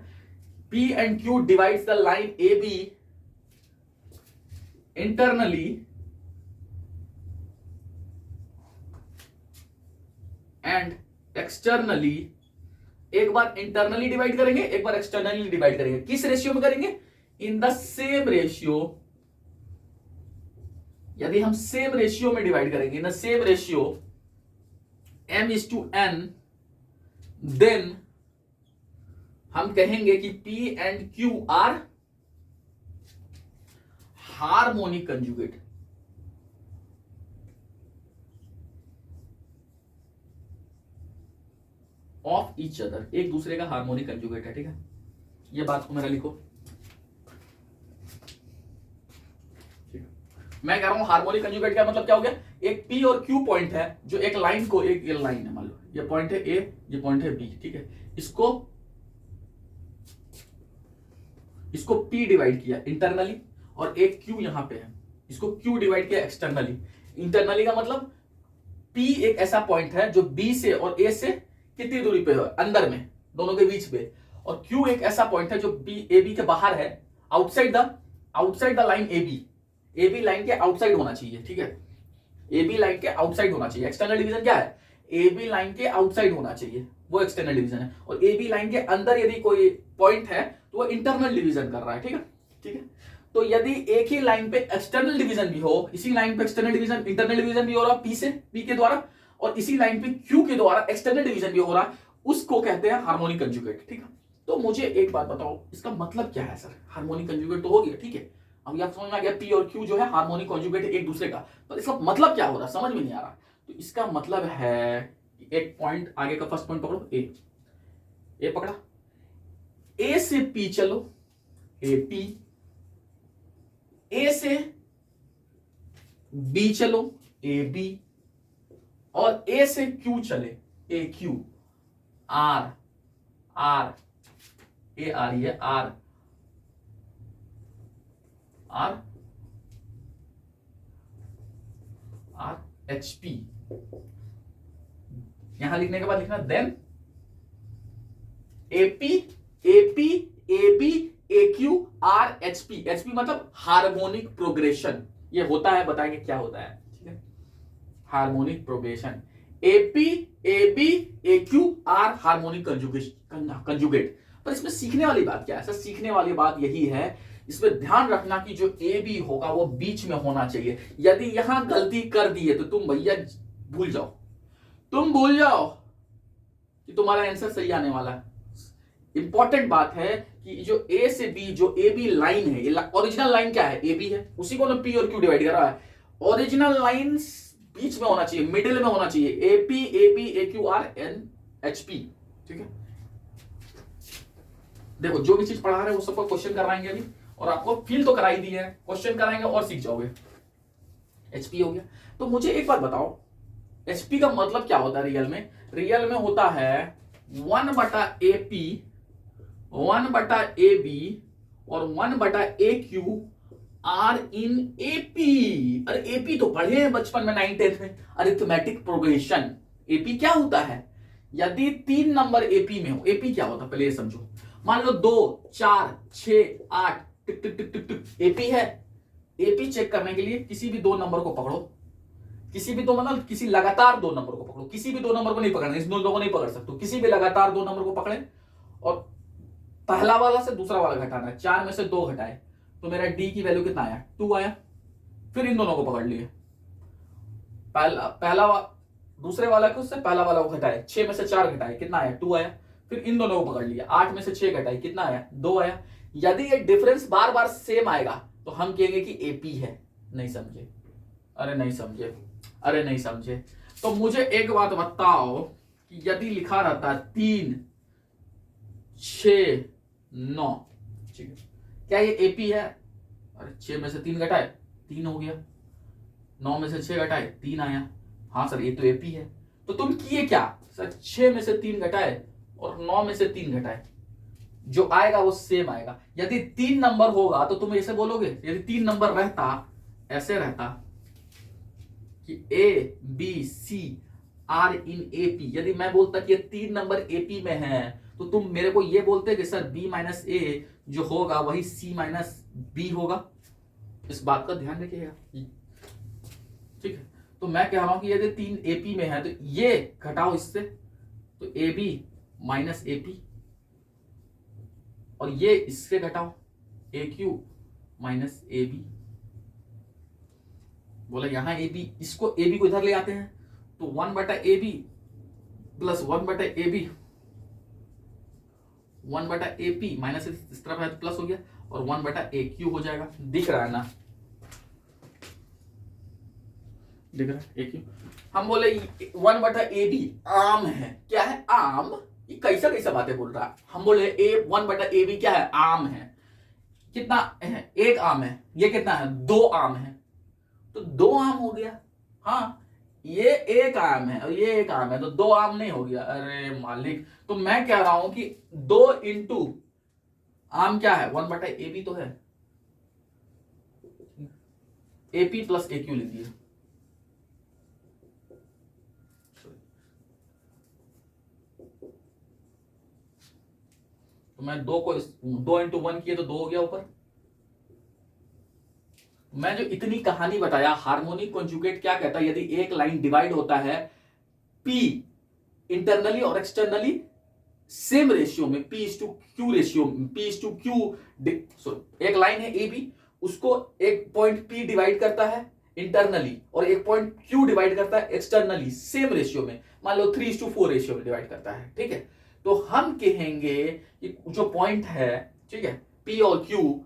P and Q divides the line AB internally and externally, एक बार इंटरनली डिवाइड करेंगे, एक बार एक्सटर्नली डिवाइड करेंगे। किस रेशियो में करेंगे? In the same ratio. यदि हम सेम रेशियो में डिवाइड करेंगे, in the same ratio M:N, then हम कहेंगे कि P and Q are harmonic conjugate. Of each other, एक दूसरे का हार्मोनिक कंजुगेट है, ठीक है। ये बात को मेरा लिखो। मैं कह रहा हूं हार्मोनिक कंजुगेट का मतलब क्या हो गया? एक P और Q पॉइंट है जो एक लाइन को, एक लाइन है, मान लो ये पॉइंट है A, ये पॉइंट है B, ठीक है। इसको P डिवाइड किया इंटरनली और एक Q यहां पे है, इसको Q डिवाइड किया एक्सटर्नली। इंटरनली का मतलब P एक ऐसा पॉइंट है जो B से और A से कितनी दूरी पे है? अंदर में, दोनों के बीच पे। और Q एक ऐसा पॉइंट है जो AB के बाहर है, outside the line AB line के आउटसाइड होना चाहिए, ठीक है। AB लाइन के आउटसाइड होना चाहिए। एक्सटर्नल डिवीजन क्या है? AB लाइन के आउटसाइड होना चाहिए, वो एक्सटर्नल डिवीजन है। और AB लाइन के अंदर यदि कोई पॉइंट है तो वो इंटरनल डिवीजन कर रहा है, ठीक है, ठीक है। तो यदि एक ही लाइन पे एक्सटर्नल डिवीजन भी हो, इसी लाइन पे एक्सटर्नल डिवीजन, इंटरनल डिवीजन भी हो रहा P के द्वारा, और इसी लाइन पे Q के द्वारा एक्सटर्नल डिवीजन भी हो रहा, उसको कहते हैं हार्मोनिक कंजुगेट, ठीक है। तो मुझे एक बात बताओ, इसका मतलब क्या है सर? हार्मोनिक कंजुगेट तो हो गया, ठीक है। अब आप समझ में आ गया P और Q जो है हार्मोनिक कंजुगेट एक दूसरे का, तो इसका मतलब क्या हो रहा है समझ में नहीं आ रहा। तो इसका मतलब है, एक पॉइंट आगे का फर्स्ट पॉइंट पकड़ो, ए पकड़ा, A से P चलो, AP, A से B चलो, AB, और A से Q चले, AQ, R A आ रही है, R HP। यहां लिखने के बाद लिखना then AP AB AQ HP। HP मतलब हार्मोनिक प्रोग्रेशन, ये होता है, बताएंगे क्या होता है, ठीक है। Harmonic progression, AP AB AQ harmonic conjugate. पर इसमें सीखने वाली बात क्या है सर? सीखने वाली बात यही है, इसमें ध्यान रखना कि जो AB होगा वो बीच में होना चाहिए। यदि यहां गलती कर दिए तो तुम भैया भूल जाओ, तुम भूल जाओ कि तुम्हारा आंसर सही आने वाला है। इंपॉर्टेंट बात है कि जो A से B, जो AB लाइन है, ओरिजिनल लाइन क्या है? AB है, उसी को ना P और Q डिवाइड कर रहा है। ओरिजिनल लाइन बीच में होना चाहिए, मिडिल में होना चाहिए, AP AB AQ HP, ठीक है। देखो जो भी चीज पढ़ा रहे हैं वो सबको क्वेश्चन कराएंगे अभी, और आपको फील तो कराई दी है, क्वेश्चन कराएंगे और सीख जाओगे। HP हो गया। तो मुझे एक बात बताओ, HP का मतलब क्या होता है रियल में? रियल में होता है 1/AP 1/AB और 1/AQ आर इन AP। अरे AP तो पढ़े हैं बचपन में 9th 10th में, अरिथमेटिक प्रोग्रेशन। AP क्या होता है? यदि 3 नंबर AP में हो, AP क्या होता है पहले ये समझो। मान लो 2 4 6 8 टिक टिक टिक टिक टिक, AP है। AP चेक करने के लिए किसी भी 2 नंबर को पकड़ो, किसी भी 2 मतलब किसी लगातार 2 नंबर को पकड़ो, किसी भी 2 नंबर को नहीं पकड़ना, इस दोनों को नहीं पकड़ सकते, किसी भी लगातार 2 नंबर को पकड़े और पहला वाला से दूसरा वाला घटाना है। 4 में से 2 घटाए तो मेरा D की वैल्यू कितना आया? 2 आया। फिर इन दोनों को पकड़ लिए, दूसरे वाला को उससे पहला वाला को घटाए, 6 में से 4 घटाए, कितना आया? 2 आया। फिर इन दोनों को पकड़ लिया, 8 में से 6 घटाए, कितना आया? 2 आया। यदि ये डिफरेंस बार बार सेम आएगा तो हम कहेंगे कि एपी है। नहीं समझे? अरे नहीं समझे, अरे नहीं समझे। तो मुझे एक बात बताओ कि यदि लिखा रहता 3 6 9, ठीक है, क्या ये एपी है? अरे 6 में से 3 घटाए 3 हो गया, 9 में से 6 घटाए 3 आया। हाँ सर ये तो एपी है। तो तुम किए क्या सर? 6 में से 3 घटाए और 9 में से 3 घटाए, जो आएगा वो सेम आएगा। यदि 3 नंबर होगा तो तुम ऐसे बोलोगे, यदि 3 नंबर रहता ऐसे रहता कि A B C are in AP, यदि मैं बोलता कि ये 3 नंबर एपी में है तो तुम मेरे को ये बोलते कि सर बी माइनस ए जो होगा वही सी माइनस बी होगा। इस बात का ध्यान रखिएगा, ठीक है। तो मैं कह रहा हूं कि यदि 3 एपी में है तो ये घटाओ इससे, तो ए बी माइनस एपी, और ये इससे घटाओ ए क्यू माइनस ए बी। बोला यहां ए बी, इसको ए बी को इधर ले आते हैं तो 1 बटा ए बी प्लस 1 बटा ए बी, 1 बटा ए पी माइनस इस तरफ है तो प्लस हो गया, और 1 बटा ए क्यू हो जाएगा। दिख रहा है ना? दिख रहा है ए क्यू। हम बोले 1 बटा ए बी आम है। क्या है? आम। ये कैसा कैसा बातें बोल रहा है। हम बोले 1 बटा ए बी क्या है? आम है। कितना है? 1 आम है। ये कितना है? 2 आम है। तो 2 आम हो गया। हाँ, ये 1 आम है और ये 1 आम है तो 2 आम नहीं हो गया। अरे मालिक, तो मैं कह रहा हूं कि 2 इंटू आम क्या है? 1 बटा ए बी तो है, एपी प्लस ए क्यू लिख दिया। तो मैं 2 इंटू 1 किए तो 2 हो गया ऊपर। मैं जो इतनी कहानी बताया, हार्मोनिक कॉन्जुगेट क्या कहता है? यदि एक लाइन डिवाइड होता है पी इंटरनली और एक्सटर्नली सेम रेशियो में, P is to Q ratio, P is to Q, एक लाइन है ए बी, उसको एक पॉइंट पी डिवाइड करता है इंटरनली और एक पॉइंट क्यू डिवाइड करता है एक्सटर्नली सेम रेशियो में, मान लो 3:4 रेशियो में डिवाइड करता है, ठीक है। तो हम कहेंगे कि जो पॉइंट है, ठीक है, पी और क्यू,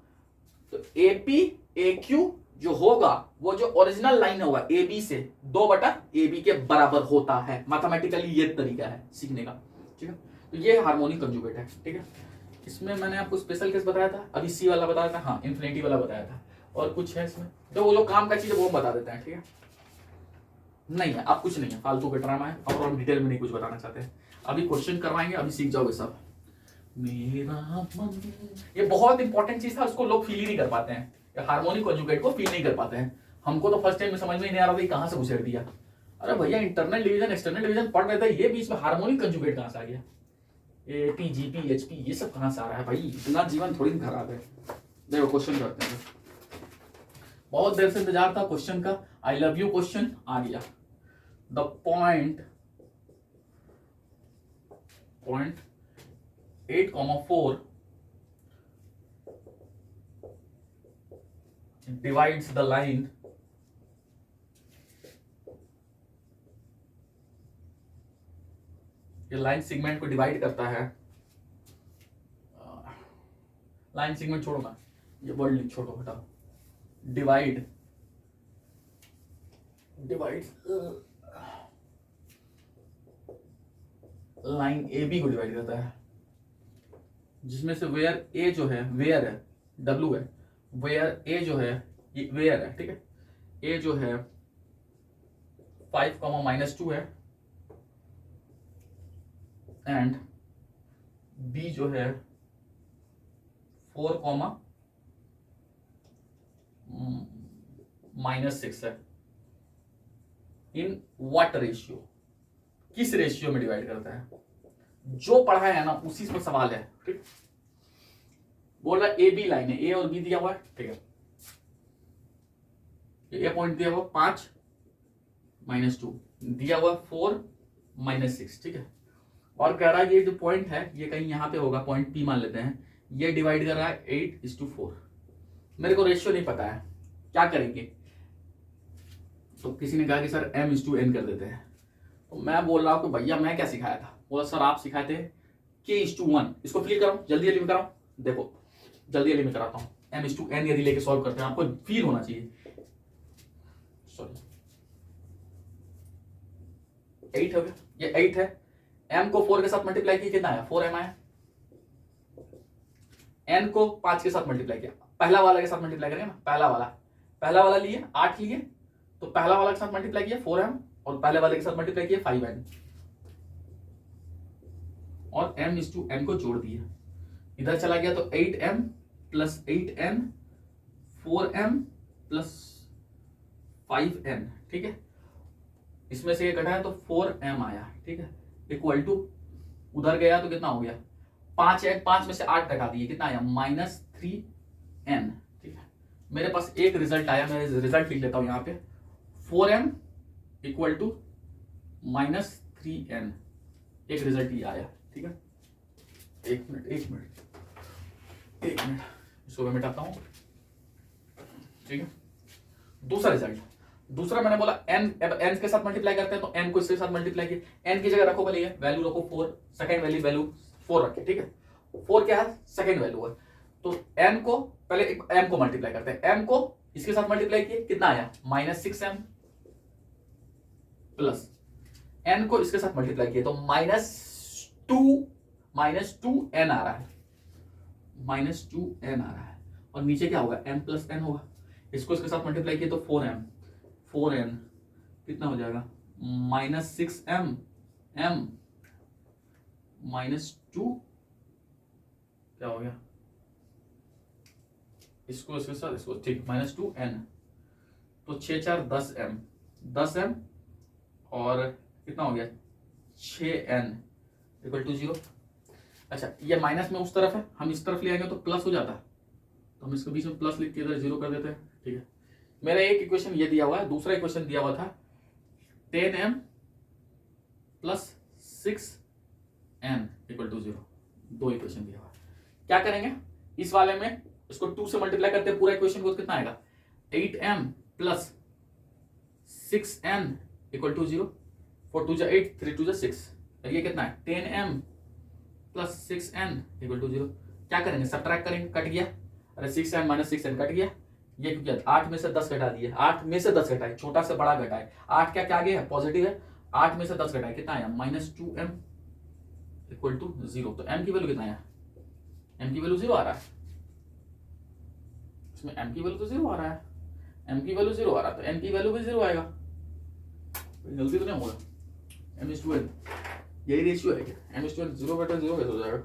तो ए पी ए क्यू जो होगा वो जो ओरिजिनल लाइन होगा ए बी से 2 बटा ए बी के बराबर होता है। मैथमेटिकली ये तरीका है सीखने का, ठीक है। तो ये हार्मोनिक कंजुगेट है, ठीक है। इसमें मैंने आपको स्पेशल केस बताया था, अभी सी वाला बताया था, हाँ इन्फिनिटी वाला बताया था, और कुछ है इसमें तो वो लोग काम का चीज है वो बता देते हैं, ठीक है। नहीं है, अब कुछ नहीं है, फालतू का ड्रामा है, और हम डिटेल में नहीं कुछ बताना चाहते हैं। अभी क्वेश्चन करवाएंगे, अभी सीख जाओगे सब। मेरा मन, ये बहुत इंपॉर्टेंट चीज था, उसको लोग फील ही नहीं कर पाते हैं, हार्मोनिक कॉन्जुगेट को फील नहीं कर पाते हैं। हमको तो फर्स्ट टाइम में समझ में नहीं आ रहा था कहां से घुसेड़ दिया। अरे भैया इंटरनल डिवीजन एक्सटर्नल डिवीजन पढ़ रहे थे, ये बीच में हार्मोनिक कंजुगेट कहां से आ गया? एपी जीपी एचपी ये सब कहां से आ रहा है भाई? इतना जीवन थोड़ी खराब है। देखो क्वेश्चन करते हैं, बहुत देर से इंतजार था क्वेश्चन का। आई लव यू क्वेश्चन आ गया। The point 8,4 divides the line ये लाइन सेगमेंट को डिवाइड करता है। लाइन सेगमेंट छोड़ो ना, ये वर्ड लिख छोड़ो, हटाओ। डिवाइड लाइन ए बी को डिवाइड करता है, जिसमें से वेयर ए जो है वेयर है, डब्ल्यू है, वेयर ए जो है ये वेयर है, ठीक है। ए जो है 5,-2 है, एंड बी जो है 4,-6 है। In what ratio? किस रेशियो में डिवाइड करता है? जो पढ़ा है ना उसी पर सवाल है, ठीक। बोल रहा ए बी लाइन है, ए और बी दिया हुआ है, ठीक है। ए पॉइंट दिया हुआ 5-2 दिया हुआ 4-6, ठीक है। और कह रहा है ये जो पॉइंट है ये कहीं यहां पे होगा, पॉइंट पी मान लेते हैं, ये डिवाइड कर रहा है 8:4। मेरे को रेशियो नहीं पता है, क्या करेंगे? तो किसी ने कहा कि सर m/n कर देते हैं, तो मैं बोल रहा हूँ कि भैया मैं क्या सिखाया था, बोला सर आप सिखाए थे k:1। इसको फील कराओ, जल्दी जल्दी में कराओ, देखो जल्दी जल्दी में कराता हूँ। m:n यदि लेके सॉल्व करते हैं, आपको फील होना चाहिए। सॉरी 8 हो गया, ये 8 है। m को 4 के साथ मल्टीप्लाई किया, कितना आया, 4m आया। n को 5 के साथ मल्टीप्लाई किया, पहला वाला के साथ मल्टीप्लाई करेंगे ना, पहला वाला लिए 8 लिए, तो पहला वाला के साथ मल्टीप्लाई किया 4m, और पहले वाले के साथ मल्टीप्लाई किया 5n, और m:n को जोड़ दिया, इधर चला गया तो 8m plus 8n 4m plus 5n, ठीक है। इसमें से ये घटाया तो 4m आया, ठीक है, इक्वल टू उधर गया तो कितना हो गया 5 में से 8 घटा दिए, कितना आया -3n, ठीक है। मेरे पास एक रिजल्ट आया, मैं रिजल्ट लिख लेता हूं यहां पे, 4m इक्वल टू -3n, एक रिजल्ट ये आया, ठीक है। एक मिनट इसको मैं मिटाता हूं, ठीक है। दूसरा मैंने बोला n के साथ मल्टीप्लाई करते हैं तो n को इसके साथ मल्टीप्लाई किया, n की जगह रखो भले वैल्यू रखो 4, सेकंड वैल्यू 4 रखे, ठीक है। 4 क्या है, सेकंड वैल्यू है, तो n को पहले m को मल्टीप्लाई करते हैं, m को इसके साथ मल्टीप्लाई किए, कितना आया -6m, प्लस n को इसके साथ मल्टीप्लाई किए तो -2n आ रहा है, -2n आ रहा है, और नीचे क्या होगा m प्लस n होगा, इसको इसके साथ मल्टीप्लाई किए तो 4n कितना हो जाएगा -6m m -2 क्या हो गया, इसको इसके साथ इसको, ठीक, -2n, तो 6 4 10m और कितना हो गया 6n इक्वल टू 0। अच्छा ये माइनस में उस तरफ है, हम इस तरफ ले आएंगे तो प्लस हो जाता है, तो हम इसको बीच में प्लस लिख के इधर 0 कर देते हैं, ठीक है। मेरा एक इक्वेशन ये दिया हुआ है, दूसरा इक्वेशन दिया हुआ था 10m plus 6n equal to 0, दो इक्वेशन दिया हुआ है। क्या करेंगे इस वाले में, इसको 2 से मल्टीप्लाई करते हैं पूरा इक्वेशन को, कितना आएगा 8m plus 6n equal to 0, 4 2 8 3 2 6, ये कितना है 10m plus 6n equal to 0। क्या करेंगे, सब्ट्रैक्ट करेंगे, कट गया, अरे 6m माइनस 6n कट गया, ये क्यों किया 8 में से 10 घटा दिए, 8 में से 10 घटाए, छोटा से बड़ा घटाए, 8 क्या आगे है पॉजिटिव है, 8 में से 10 घटाए, कितना आया -2m इक्वल टू 0। तो m की वैल्यू कितना आया, m की वैल्यू 0 आ रहा है, इसमें m की वैल्यू तो 0 आ रहा है, m की वैल्यू 0 आ रहा है, तो n की वैल्यू भी 0 आएगा, गलती तो नहीं होगा, m:n यही रेशियो है क्या, m:n 0 बटा 0 कैसे हो जाएगा,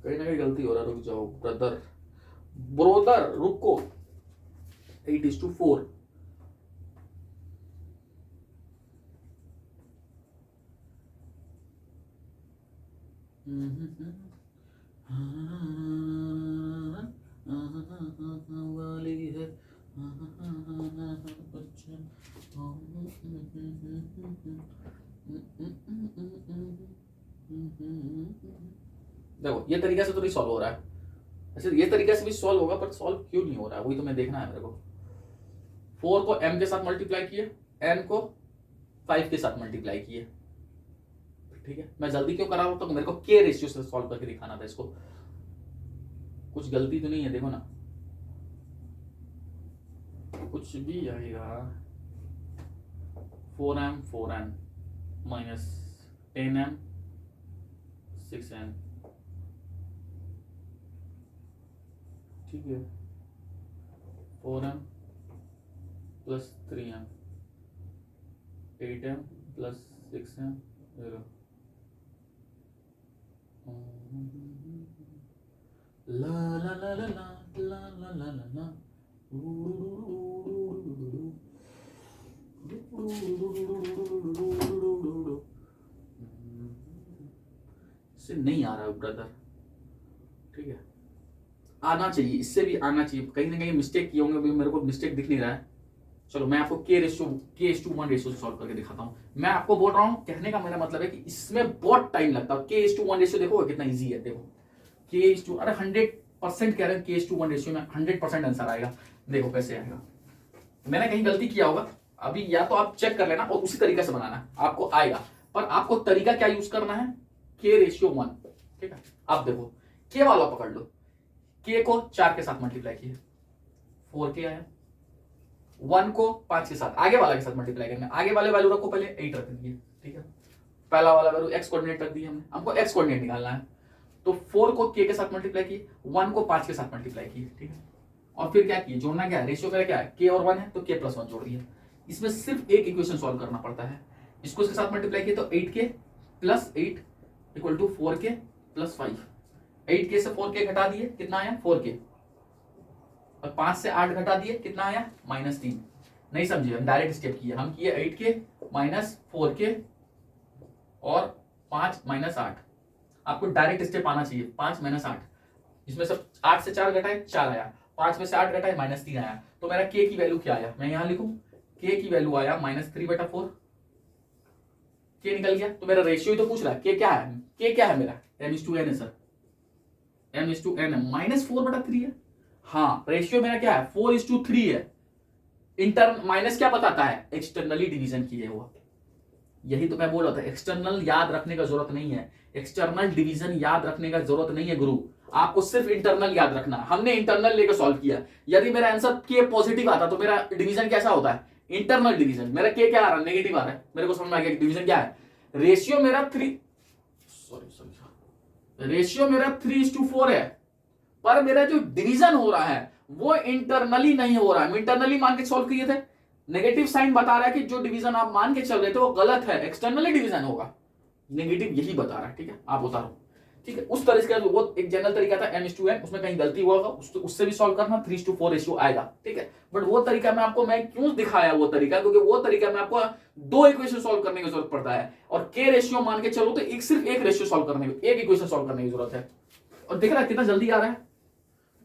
कहीं ना कहीं गलती हो रहा है, रुक जाओ ब्रदर रुको, 8:4, वाली है देखो ये तरीका से तो नहीं सॉल्व हो रहा है, ऐसे ये तरीका से भी सॉल्व होगा, पर सॉल्व क्यों नहीं हो रहा है वही तो मैं देखना है मेरे को। 4 को m के साथ मल्टीप्लाई किए, n को 5 के साथ मल्टीप्लाई किए, ठीक है। मैं जल्दी क्यों करा रहा हूं, तो मेरे को k रेशियो से सॉल्व करके दिखाना था इसको, कुछ गलती तो नहीं है, देखो ना कुछ भी आएगा, 4m माइनस 10m 6n, ठीक है, 4m plus 3m 8m plus 6m 0, ला ला ला ला ला ला ला ला ला ला, इससे नहीं आ रहा है ब्रदर, ठीक है, आना चाहिए, इससे भी आना चाहिए, कहीं ना कहीं मिस्टेक किए होंगे, मेरे को मिस्टेक दिख नहीं रहा है। चलो मैं आपको k:1 रेशियो सॉल्व करके दिखाता हूँ। मैं आपको बोल रहा हूँ, कहने का मेरा मतलब है कि इसमें बहुत टाइम लगता है। k:1 रेशियो देखो कितना इजी है, देखो k:, अरे 100% कह रहे हैं k:1 रेशियो में 100% आंसर आएगा, देखो कैसे आएगा। मैंने कहीं गलती किया होगा, अभी या तो आप चेक कर लेना और उसी तरीके से बनाना, आपको आएगा। पर आपको तरीका क्या यूज करना है, k/1, ठीक है। अब देखो के वाला पकड़ लो, के को 4 के साथ मल्टीप्लाई किया 4k आया, 1 को 5 के साथ आगे वाला के साथ मल्टीप्लाई करेंगे, आगे वाले वैल्यू रखो पहले 8 रख दिए, ठीक है। पहला वाला वैल्यू एक्स कोऑर्डिनेट रख दिया हमने, हमको एक्स कोऑर्डिनेट निकालना है। तो 4 को k के साथ मल्टीप्लाई किए, 1 को 5 के साथ मल्टीप्लाई किए, ठीक है। और फिर क्या किए, जोड़ना क्या है, रेशियो का क्या है, k और 1 है तो k+1 जोड़ दिया। इसमें सिर्फ एक इक्वेशन सॉल्व करना पड़ता है, इसको इसके साथ मल्टीप्लाई किए तो 8k + 8 = 4k + 5। 8k से 4k घटा दिए, कितना आया, 4k। और 5 से 8 घटा दिए, कितना आया, -3। नहीं समझे, हम डायरेक्ट स्टेप किए, हम किए 8k - 4k और 5 - 8। आपको डायरेक्ट स्टेप आना चाहिए, 5 - 8, इसमें सब 8 से 4 घटाए 4 आया, 5 में से 8 घटाए -3 आया। तो मेरा k की वैल्यू क्या आया, मैं यहां लिखूं, k की वैल्यू आया -3/4, k निकल गया। तो मेरा रेशियो ही तो पूछ रहा है, k क्या है, k क्या है मेरा, m/n है सर, m/n है, -4/3 है। हाँ, रेशियो मेरा क्या है, 4:3 है। माइनस क्या बताता है, एक्सटर्नली डिवीजन किए हुआ। यही तो मैं बोल रहा था, एक्सटर्नल याद रखने का जरूरत नहीं है, एक्सटर्नल डिवीजन याद रखने का जरूरत नहीं है गुरु, आपको सिर्फ इंटरनल याद रखना। हमने इंटरनल लेकर सॉल्व किया, यदि मेरा आंसर के पॉजिटिव आता तो मेरा डिवीजन कैसा होता है, इंटरनल डिवीजन। मेरा के क्या आ रहा है, नेगेटिव आ रहा है, मेरे को समझ में आ गया डिवीजन क्या है। रेशियो मेरा 3:4 है, पर मेरा जो डिवीजन हो रहा है वो इंटरनली नहीं हो रहा है। इंटरनली मान के सॉल्व किए थे, नेगेटिव साइन बता रहा है कि जो डिवीजन आप मान के चल रहे थे वो गलत है, एक्सटर्नली डिवीजन होगा, नेगेटिव यही बता रहा है, ठीक है। आप उतारो, ठीक है। उस तरह से वो एक जनरल तरीका था m/n, उसमें कहीं गलती हुआ होगा, उससे भी सॉल्व करना, 3:4 रेशियो आएगा, ठीक है। बट वो तरीका मैं क्यों दिखाया वो तरीका, क्योंकि वो तरीका में आपको 2 इक्वेशन सॉल्व करने की जरूरत पड़ता है, और k रेशियो मान के चलो तो सिर्फ एक रेशियो सॉल्व करने की, एक इक्वेशन सॉल्व करने की जरूरत है। और देख रहा है कितना जल्दी आ रहा है,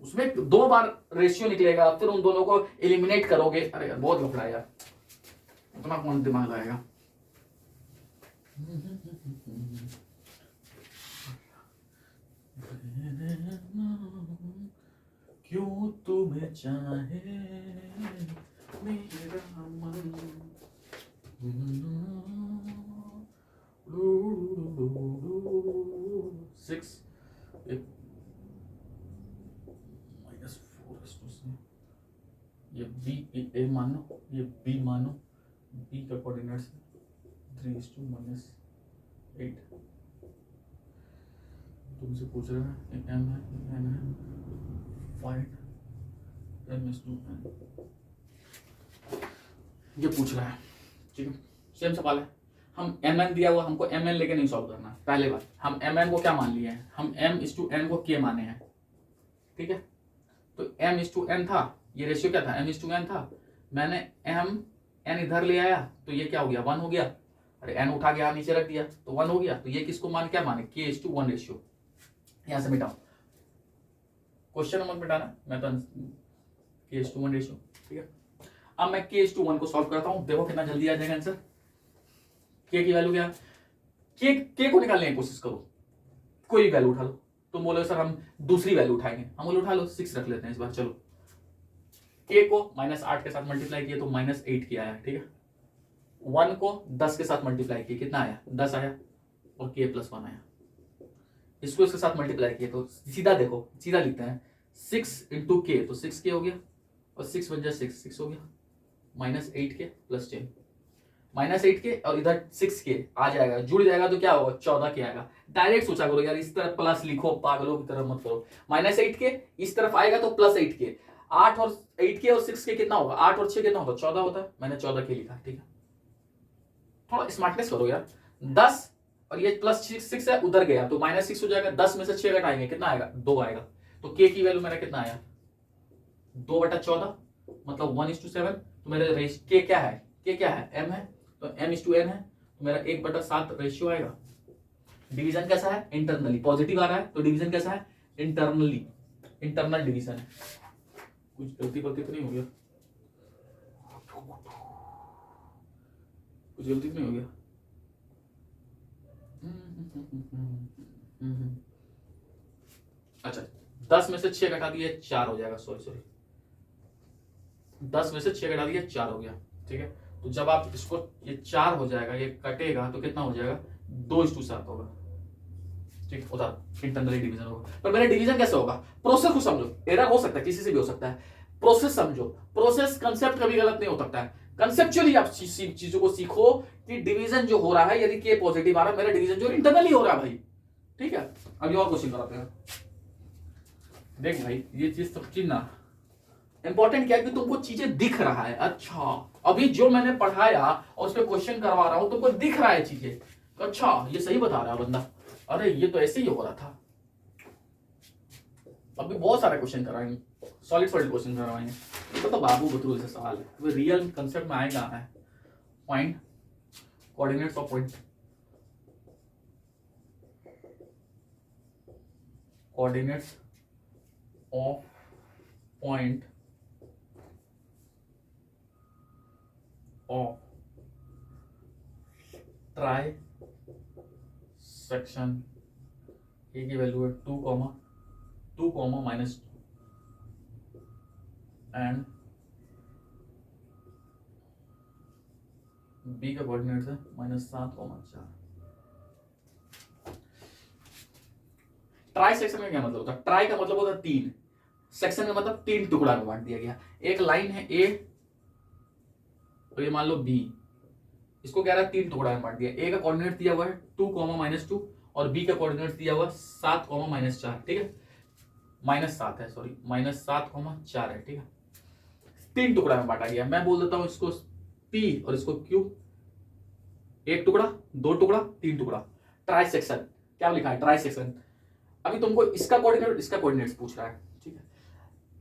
उसमें 2 बार रेशियो निकलेगा, फिर उन दोनों को एलिमिनेट करोगे। अरे यार बहुत लफड़ा है यार, उतना कौन दिमाग लगाएगा। क्यों तुम्हें चाहे मेरा मन, 6 ये बी ए मानो, ये बी मानो, बी का कोऑर्डिनेट्स 3:-8। तुमसे पूछ रहा है एम है, एन है, फाइंड m/n, ये पूछ रहा है, ठीक है। सेम सवाल है, हम mn दिया हुआ, हमको mn लेके नहीं सॉल्व करना। पहले बात, हम mn को क्या मान लिए हैं, हम m/n को k माने हैं, ठीक है। तो m/n था, ये रेशियो क्या था, m/n था, मैंने n इधर ले आया तो ये क्या हो गया, 1 हो गया। अरे n उठा के यहाँ नीचे रख दिया तो 1 हो गया। तो ये किसको मान, क्या माने, k/1 रेशियो। यहां से मिटाओ, क्वेश्चन नंबर मिटाना, मैं तो k/1 रेशियो, ठीक है। अब मैं k/1 को सॉल्व करता हूं, देखो कितना जल्दी आ जाएगा आंसर। k की वैल्यू क्या, k को निकालने की कोशिश करो, कोई वैल्यू उठा लो। तुम बोलो सर हम दूसरी वैल्यू उठाएंगे, हम बोले उठा लो, 6 रख लेते हैं इस बार। चलो, k को -8 के साथ मल्टीप्लाई किया तो -8 किया आया, ठीक है। 1 को 10 के साथ मल्टीप्लाई किया, कितना आया, 10 आया, और k+1 आया। इसको इसके साथ मल्टीप्लाई किया तो सीधा देखो, सीधा लिखते हैं, 6 × k तो 6k हो गया, और 6 × 6 हो गया, -8k + 10, -8k और इधर 6k आ जाएगा, जुड़ जाएगा तो क्या होगा, 14k आएगा। डायरेक्ट सोचा करो यार, इस तरफ प्लस लिखो, पागलों की तरह मत करो। -8k इस तरफ आएगा तो +8k, 8 और 8k और 6k कितना होगा, 8 और 6 कितना होता है, 14 होता है। मैंने 14k लिखा, ठीक है। थोड़ा स्मार्टनेस करो यार, 10 और ये +6 है, उधर गया तो -6 हो जाएगा, 10 में से 6 घटाएंगे, कितना आएगा, 2 आएगा। तो k की वैल्यू मेरा कितना आया, 2/14, मतलब 1:7। तो मेरे k क्या है, k क्या है, m है, तो m/n है, तो मेरा 1/7 रेशियो आएगा। डिवीजन कैसा है, इंटरनली, पॉजिटिव आ रहा है तो डिवीजन कैसा है, इंटरनली, इंटरनल डिवीजन है। कुछ गलती तो नहीं हो गया, कुछ गलती नहीं हो गया। अच्छा, 10 में से 6 घटा दिए 4 हो जाएगा, सॉरी 10 में से 6 घटा दिए 4 हो गया, ठीक है। तो जब आप इसको ये 4 हो जाएगा, ये कटेगा तो कितना हो जाएगा 2:7 होगा। ठीक, उधर इंटरनली डिवीजन होगा। पर मेरा डिवीजन कैसे होगा? प्रोसेस को समझो, एरर हो सकता है, किसी से भी हो सकता है। प्रोसेस समझो, प्रोसेस कंसेप्ट कभी गलत नहीं हो सकता है। कंसेप्चुअली आप चीजों को सीखो कि डिवीजन जो हो रहा है, यदि के पॉजिटिव आ रहा है, मेरा डिवीजन जो इंटरनली हो रहा है भाई। ठीक है, अभी और क्वेश्चन कराते हैं। देख भाई, ये चीज सब चीज ना इंपॉर्टेंट क्या है कि तुमको चीजें दिख रहा है। अच्छा, अभी जो मैंने पढ़ाया और उस पर क्वेश्चन करवा रहा हूं, तुमको दिख रहा है चीजें, तो अच्छा ये सही बता रहा है बंदा, अरे ये तो ऐसे ही हो रहा था। अभी बहुत सारे क्वेश्चन कराएंगे, सॉलिड क्वेश्चन करवाएंगे। ये तो बाबू बतरूल से सवाल है, रियल कंसेप्ट में आएगा है point, coordinates of point, coordinates of point of trisection, A की वैल्यू है 2, -2 एंड बी का कोऑर्डिनेट्स है -7, 4। ट्राई सेक्शन का क्या मतलब होता है? ट्राई का मतलब होता है 3, सेक्शन का मतलब 3 टुकड़ा में बांट दिया गया। एक लाइन है ए और ये मान लो बी, इसको कह रहा है 3 टुकड़ा में बांट दिया। ए का कोऑर्डिनेट दिया हुआ है 2, -2 और बी का कोऑर्डिनेट दिया हुआ 7, -4। ठीक है, -7 है, सॉरी -7, 4 है। ठीक है, 3 टुकड़ा में बांटा गया। मैं बोल देता हूं इसको पी और इसको क्यू, 1 टुकड़ा, 2 टुकड़ा, 3 टुकड़ा। ट्राई सेक्शन क्या लिखा है? Try section. अभी तुमको इसका कोऑर्डिनेट इसका कोऑर्डिनेट्स पूछ रहा है। ठीक है,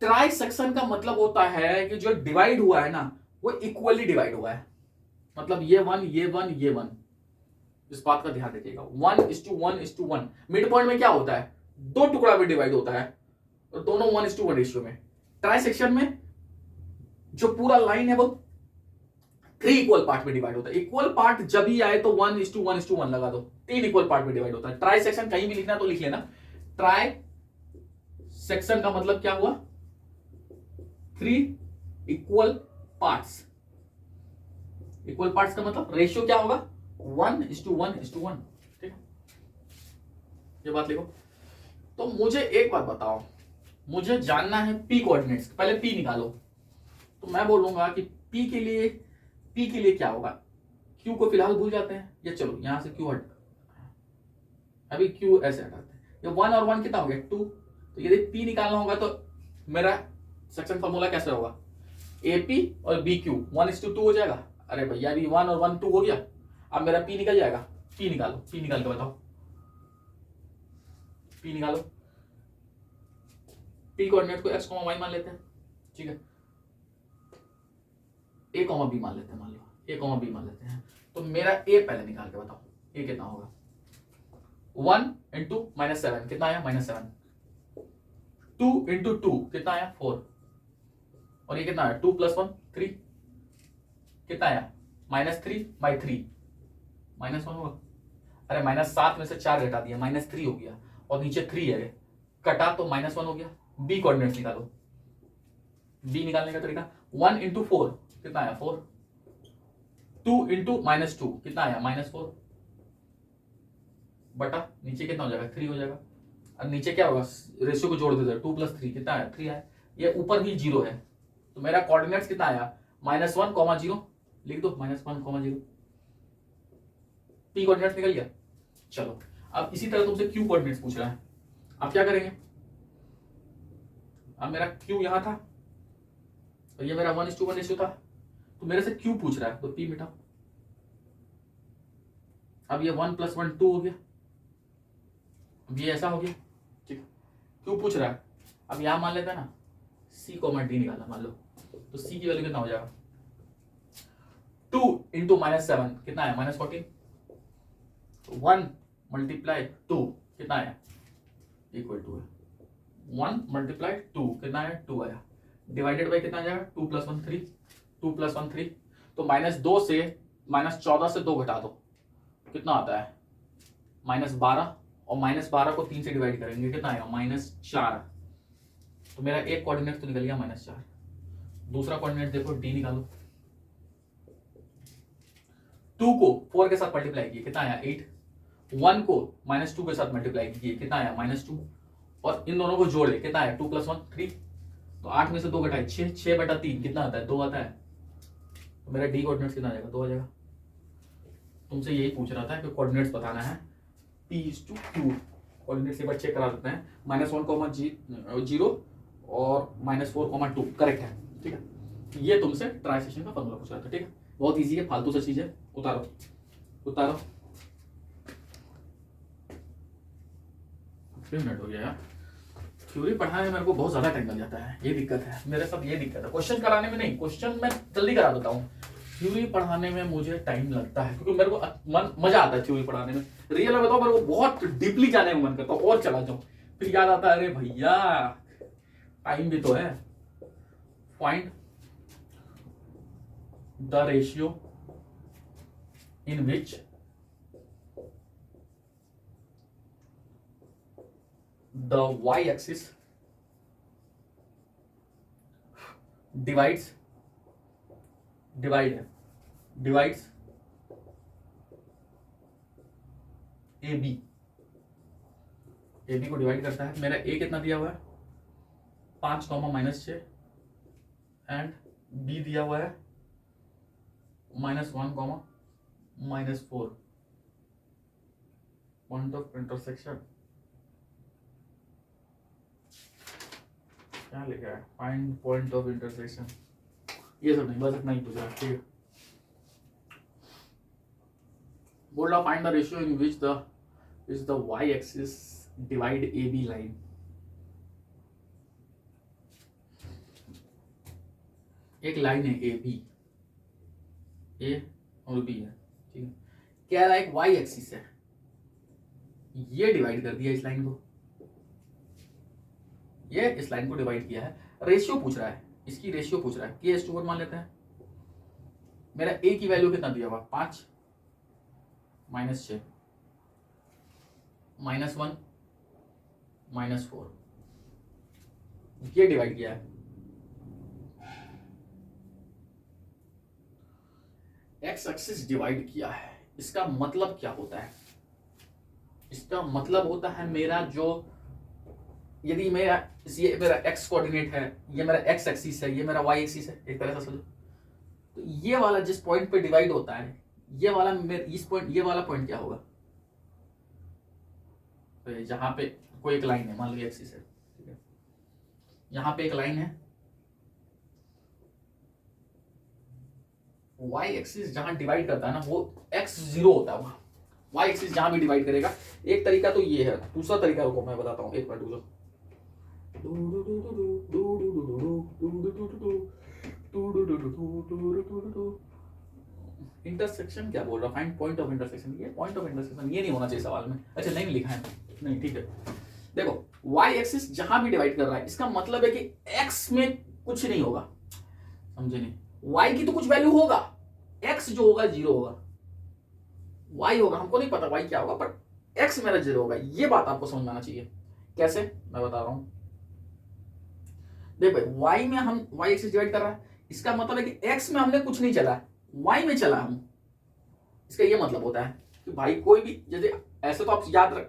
ट्राई सेक्शन का मतलब होता है कि जो डिवाइड हुआ है ना, वो इक्वली डिवाइड हुआ है। मतलब ये 1, ये 1, ये 1, इस बात का ध्यान रखिएगा। 1:1:1। मिड पॉइंट में क्या होता है? 2 टुकड़ा में डिवाइड होता है और दोनों 1:1 रेशियो में। ट्राई सेक्शन में जो पूरा लाइन है वो 3 इक्वल पार्ट में डिवाइड होता है। इक्वल पार्ट जब ही आए तो 1:1:1 लगा दो, 3 इक्वल पार्ट में डिवाइड होता है। ट्राई सेक्शन कहीं भी लिखना तो लिख लेना, ट्राई सेक्शन का मतलब क्या हुआ? 3 इक्वल पार्ट्स। इक्वल पार्ट्स का मतलब रेशियो क्या होगा? 1:1:1। ठीक है, ये बात लिखो। तो मुझे एक बात बताओ, मुझे जानना है पी कोऑर्डिनेट्स, पहले पी निकालो। तो मैं बोलूंगा कि पी के लिए क्या होगा? क्यू को फिलहाल भूल जाते हैं, या चलो यहां से क्यू हट, अभी क्यू ऐसे हटाते हैं। ये 1 और 1 कितना हो गया? 2। तो यदि पी निकालना होगा तो मेरा सेक्शन फॉर्मूला कैसे होगा? ए पी और बी क्यू 1:2 हो जाएगा। अरे भैया अभी 1 और 1 2 हो गया, अब मेरा पी निकल जाएगा। पी निकालो, पी निकाल के बताओ, पी निकालो। पी कोऑर्डिनेट को x, y मान लेते हैं। ठीक है, a, b मान लेते हैं, मान लो a, b मान लेते हैं। तो मेरा a पहले निकाल के बताओ, a कितना होगा? 1 × -7 कितना आया? -7। 2 × 2 कितना आया? 4। और ये कितना आया? 2 + 1 3 कितना आया? -3/3 -1 होगा। अरे -7 में से 4 घटा दिया, -3 हो गया, और नीचे 3 है, कटा तो -1 हो गया। बी कोऑर्डिनेट्स निकालो। बी निकालने का तरीका 1 × 4 कितना आया? 4। 2 × -2 कितना आया? -4 बटा नीचे कितना हो जाएगा? 3 हो जाएगा। अब नीचे क्या होगा? रेशियो को जोड़ देते, 2 + 3 कितना आया? 3 आया। ये ऊपर भी 0 है, तो मेरा कोऑर्डिनेट्स कितना आया? -1, 0 लिख दो, -1, 0। पी कोऑर्डिनेट्स निकल गया। चलो अब इसी तरह तुमसे क्यू कोऑर्डिनेट्स पूछ रहा है। अब क्या करेंगे? अब मेरा क्यू यहां था और ये मेरा 1:1 रेशियो था, तो मेरे से क्यू पूछ रहा है, तो पी मिटाओ। अब ये 1 + 1 2 हो गया, अब ये ऐसा हो गया। ठीक, क्यू पूछ रहा है। अब यहां मान लेते हैं ना, सी, डी निकालना मान लो, तो सी की वैल्यू कितना हो जाएगा? 2 × -7 कितना आया? -14। 1 × 2 कितना आया? इक्वल टू है 1 × 2 कितना आया? 2 आया। डिवाइडेड बाई कितना आ जाएगा? 2 + 1 3, 2 + 1 3। तो -2 से -14 से 2 घटा दो, कितना आता है? -12, और -12 को 3 से डिवाइड करेंगे, कितना आएगा? -4। तो मेरा एक कोऑर्डिनेट तो निकल गया -4। दूसरा कोऑर्डिनेट देखो, डी निकालो। 2 को 4 के साथ मल्टीप्लाई किए कितना आया 8, 1 को -2 के साथ मल्टीप्लाई किए कितना आया -2, और इन दोनों को जोड़े कितना आया 2 + 1 3। तो 8 में से 2 घटाए 6, 6/3 कितना आता है 2 आता है। तो मेरा डी कोऑर्डिनेट्स कितना आ जाएगा 2 आ जाएगा। तुमसे यही पूछ रहा था कि कोऑर्डिनेट्स बताना है P/Q। कोऑर्डिनेट्स एक बार चेक करा देते हैं, -1, 0 और -4, 2 करेक्ट है। ठीक है, ये तुमसे ट्रांसलेशन का फॉर्मूला पूछ रहा था। ठीक है, बहुत इजी है, फालतू सा चीज है। उतारो उतारो, 3 मिनट हो गया यार। थ्योरी पढ़ाने में मेरे को बहुत ज्यादा टाइम लग जाता है, ये दिक्कत है मेरे साथ, ये दिक्कत है। क्वेश्चन कराने में नहीं, क्वेश्चन मैं जल्दी करा देता हूँ, थ्योरी पढ़ाने में मुझे टाइम लगता है क्योंकि मेरे को मजा आता है थ्योरी पढ़ाने में। रियल में बताओ, मेरे को बहुत डीपली जाने में मन करता है और चला जाऊं, फिर याद आता है अरे भैया टाइम भी तो है। Find the ratio in which the y-axis divides AB को डिवाइड करता है। मेरा A कितना दिया हुआ है 5, -6 एंड B दिया हुआ है -1, -4। पॉइंट ऑफ इंटरसेक्शन क्या लिखा है, फाइंड पॉइंट ऑफ इंटरसेक्शन, ये सब नहीं, बस इतना ही पूछ रहा है। ठीक, बोल रहा find the ratio in which the y axis divide AB line. एक लाइन है AB, A और B है। ठीक है, क्या एक y एक्सिस है, ये डिवाइड कर दिया इस लाइन को, ये इस लाइन को डिवाइड किया है। रेशियो पूछ रहा है, इसकी रेशियो पूछ रहा है, K/1 मान लेते हैं। मेरा A की वैल्यू कितना दिया हुआ 5, -6, -1, -4, ये डिवाइड किया है। एक्स एक्सिस डिवाइड किया है, इसका मतलब क्या होता है, इसका मतलब होता है मेरा जो, यदि ये मेरा x कोऑर्डिनेट है, ये मेरा x एक्सिस है, ये मेरा y एक्सिस है, एक तरह से समझो। तो ये वाला जिस पॉइंट पे डिवाइड होता है, ये वाला ये वाला पॉइंट क्या होगा, तो जहां पे कोई एक लाइन है, मान लो एक्सिस है, ठीक है, यहां पे एक लाइन है, y एक्सिस जहां डिवाइड करता है ना वो x0 होता है वहां, y एक्सिस जहां भी डिवाइड करेगा। एक तरीका तो ये है, दूसरा तरीका रुको मैं बताता हूं, एक मिनट रुको। इंटरसेक्शन क्या बोल रहा, फाइंड पॉइंट ऑफ इंटरसेक्शन, ये पॉइंट ऑफ इंटरसेक्शन ये नहीं होना चाहिए सवाल में। अच्छा नहीं लिखा है, नहीं ठीक है। देखो y एक्सिस जहां भी डिवाइड कर रहा है, इसका मतलब है कि x में कुछ नहीं होगा, समझे नहीं, y की तो कुछ वैल्यू होगा, x जो होगा 0 होगा, y होगा, हमको नहीं पता y क्या होगा, बट x मेरा 0 होगा। ये बात आपको समझ में आना चाहिए। कैसे, मैं बता रहा हूं। देखो भाई y में हम y एक्सिस डिवाइड कर रहा है, इसका मतलब है कि x में हमने कुछ नहीं चला, y में चला हम। इसका ये मतलब होता है कि भाई कोई भी, जैसे ऐसे तो आप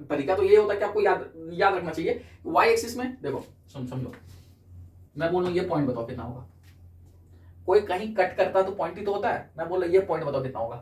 तरीका तो ये होता है कि आपको याद रखना चाहिए y एक्सिस में। देखो समझो, मैं बोल रहा हूं ये पॉइंट बताओ कितना होगा, कोई कहीं कट करता तो पॉइंट ही तो होता है। मैं बोल रहा ये पॉइंट बताओ कितना होगा,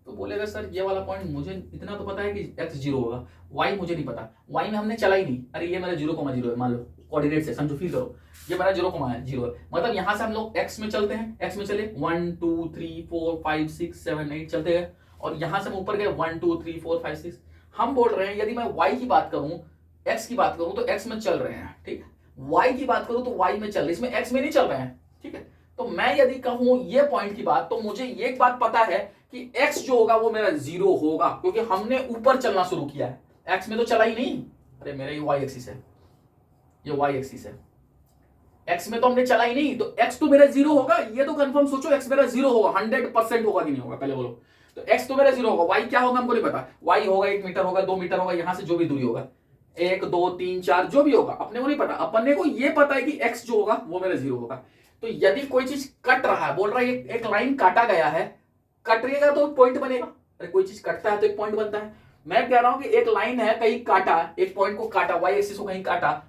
तो बोलेगा सर ये वाला पॉइंट मुझे इतना तो पता है कि x 0 होगा, y मुझे नहीं पता, y में हमने चला ही नहीं। अरे ये मेरा 0,0 है, मान लो कोऑर्डिनेट से समझो, फील करो, ये मेरा 0,0 है, मतलब यहां से हम लोग x में चलते हैं, x में चले 1 2 3 4 5 6 7 8 चलते हैं, और यहां से हम ऊपर गए 1 2 3 4 5 6। हम बोल रहे हैं यदि मैं y की बात करूं, x की बात करूं तो x में चल रहे हैं, ठीक है, y की बात करूं तो y में चल रहे, इसमें x में नहीं चल रहे हैं, ठीक है। तो मैं यदि कहूं ये पॉइंट की बात, तो मुझे ये बात पता है कि x जो होगा वो मेरा 0 होगा, क्योंकि हमने ऊपर चलना शुरू किया है, x में तो चला ही नहीं। अरे मेरा ये y एक्सिस है, ये y एक्सिस है, x में तो हमने चला ही नहीं, तो x तो मेरा 0 होगा, ये तो कंफर्म सोचो x मेरा 0 होगा, 100% होगा कि नहीं होगा, पहले बोलो। तो x तो मेरा 0 होगा, y क्या होगा हमको नहीं पता, y होगा 1 मीटर होगा, 2 मीटर होगा, यहां से जो भी दूरी होगा 1 2 3 4 जो भी होगा, अपने को नहीं पता। अपने को ये पता है कि x जो होगा वो मेरा 0 होगा। तो यदि कोई चीज कट रहा है, बोल रहा है एक लाइन काटा गया है, कटेगा तो पॉइंट बनेगा। अरे कोई चीज कटता है तो एक पॉइंट बनता है। मैं कह रहा हूं कि एक लाइन है, कहीं काटा, एक पॉइंट को काटा, वाई एक्सिस को कहीं काटा,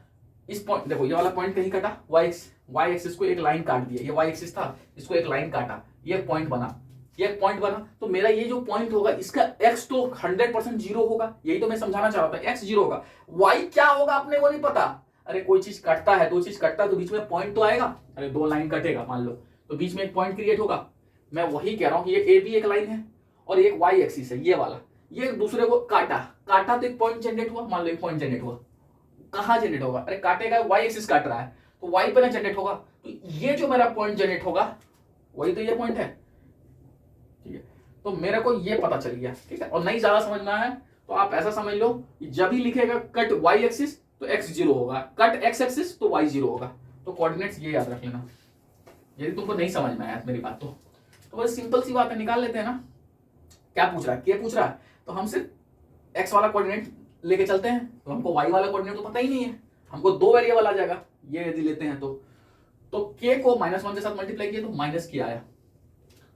इस पॉइंट देखो ये वाला पॉइंट कहीं काटा, वाई एक्सिस को एक लाइन काट दिया, ये वाई एक्सिस था, इसको एक लाइन काटा, ये एक पॉइंट बना, ये एक पॉइंट बना, तो मेरा ये जो पॉइंट होगा इसका एक्स तो 100% जीरो होगा। यही तो मैं समझाना चाह रहा था, एक्स जीरो होगा। वाई क्या होगा अपने को नहीं पता। अरे कोई चीज कटता है, दो चीज कटता है तो बीच में पॉइंट तो आएगा। अरे दो लाइन कटेगा मान लो, तो बीच में एक पॉइंट क्रिएट होगा। मैं वही कह रहा हूं कि ये ए भी एक लाइन है और एक वाई एक्सिस है, ये वाला, ये एक दूसरे को काटा, काटा तो एक पॉइंट जनरेट हुआ, मान लो एक पॉइंट जनरेट हुआ। कहां जनरेट होगा? अरे काटेगा, वाई एक्सिस काट रहा है तो वाई पे ना जनरेट होगा, तो ये जो मेरा पॉइंट जनरेट होगा वही तो ये पॉइंट है। ठीक है, तो मेरे को ये पता चल गया। ठीक है, और नहीं ज्यादा समझना है तो आप ऐसा समझ लो कि जब ही लिखेगा कट वाई एक्सिस तो एक्स जीरो होगा, कट एक्स एक्सिस तो वाई जीरो होगा। तो कोऑर्डिनेट्स ये याद रख लेना, यदि तुमको नहीं समझ में आया मेरी बात तो बस सिंपल सी बात है, निकाल लेते हैं ना। क्या पूछ रहा है? के पूछ रहा है, तो हम सिर्फ एक्स वाला कोऑर्डिनेट लेके चलते हैं, तो हमको वाई वाला कोऑर्डिनेट तो पता ही नहीं है, हमको दो वेरिएबल आ जाएगा ये यदि लेते हैं तो के को -1 के साथ मल्टीप्लाई किया तो माइनस के आया,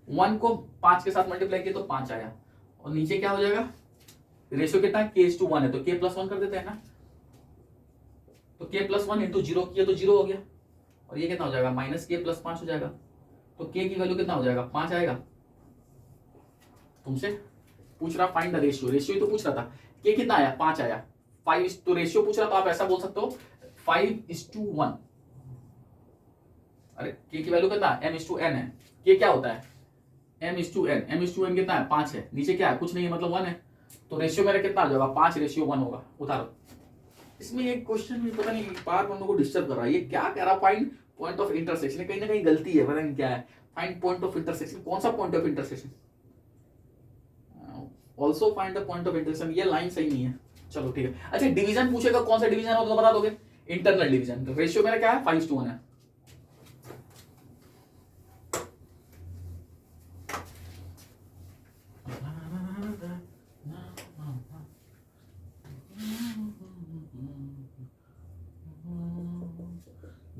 1 को 5 के साथ मल्टीप्लाई किया तो 5 आया, और नीचे क्या हो जाएगा? रेशियो कितना है? k/1 है तो k+1 कर देते हैं ना, तो k+1 इंटू 0 किया तो 0 हो गया, और ये कितना हो जाएगा? -k+5 हो जाएगा। तो k की वैल्यू कितना हो जाएगा? 5 आएगा। तुमसे पूछ रहा फाइंड द रेशियो, रेशियो तो पूछ रहा था, k कितना आया? 5 आया। 5 तो रेशियो पूछ रहा, तो आप ऐसा बोल सकते हो 5:1। अरे k की वैल्यू कितना? m/n है। k क्या होता है? m/n, m/n कितना है? 5 है। नीचे क्या है? कुछ नहीं है, मतलब 1 है, तो रेशियो मेरा कितना आ जाएगा? 5:1 होगा। उतारो। इसमें एक क्वेश्चन भी पता नहीं बार बार को डिस्टर्ब कर रहा है, ये क्या कह रहा है? फाइंड पॉइंट ऑफ इंटरसेक्शन, कहीं ना कहीं गलती है, पता नहीं क्या है। फाइंड पॉइंट ऑफ इंटरसेक्शन, कौन सा point of intersection? Also find the point of intersection, ये लाइन सही नहीं है। चलो ठीक है। अच्छा डिवीजन पूछेगा, कौन सा डिवीजन हो तो बता दोगे? Internal division. तो रेशियो मेरा क्या है? 5:1 है।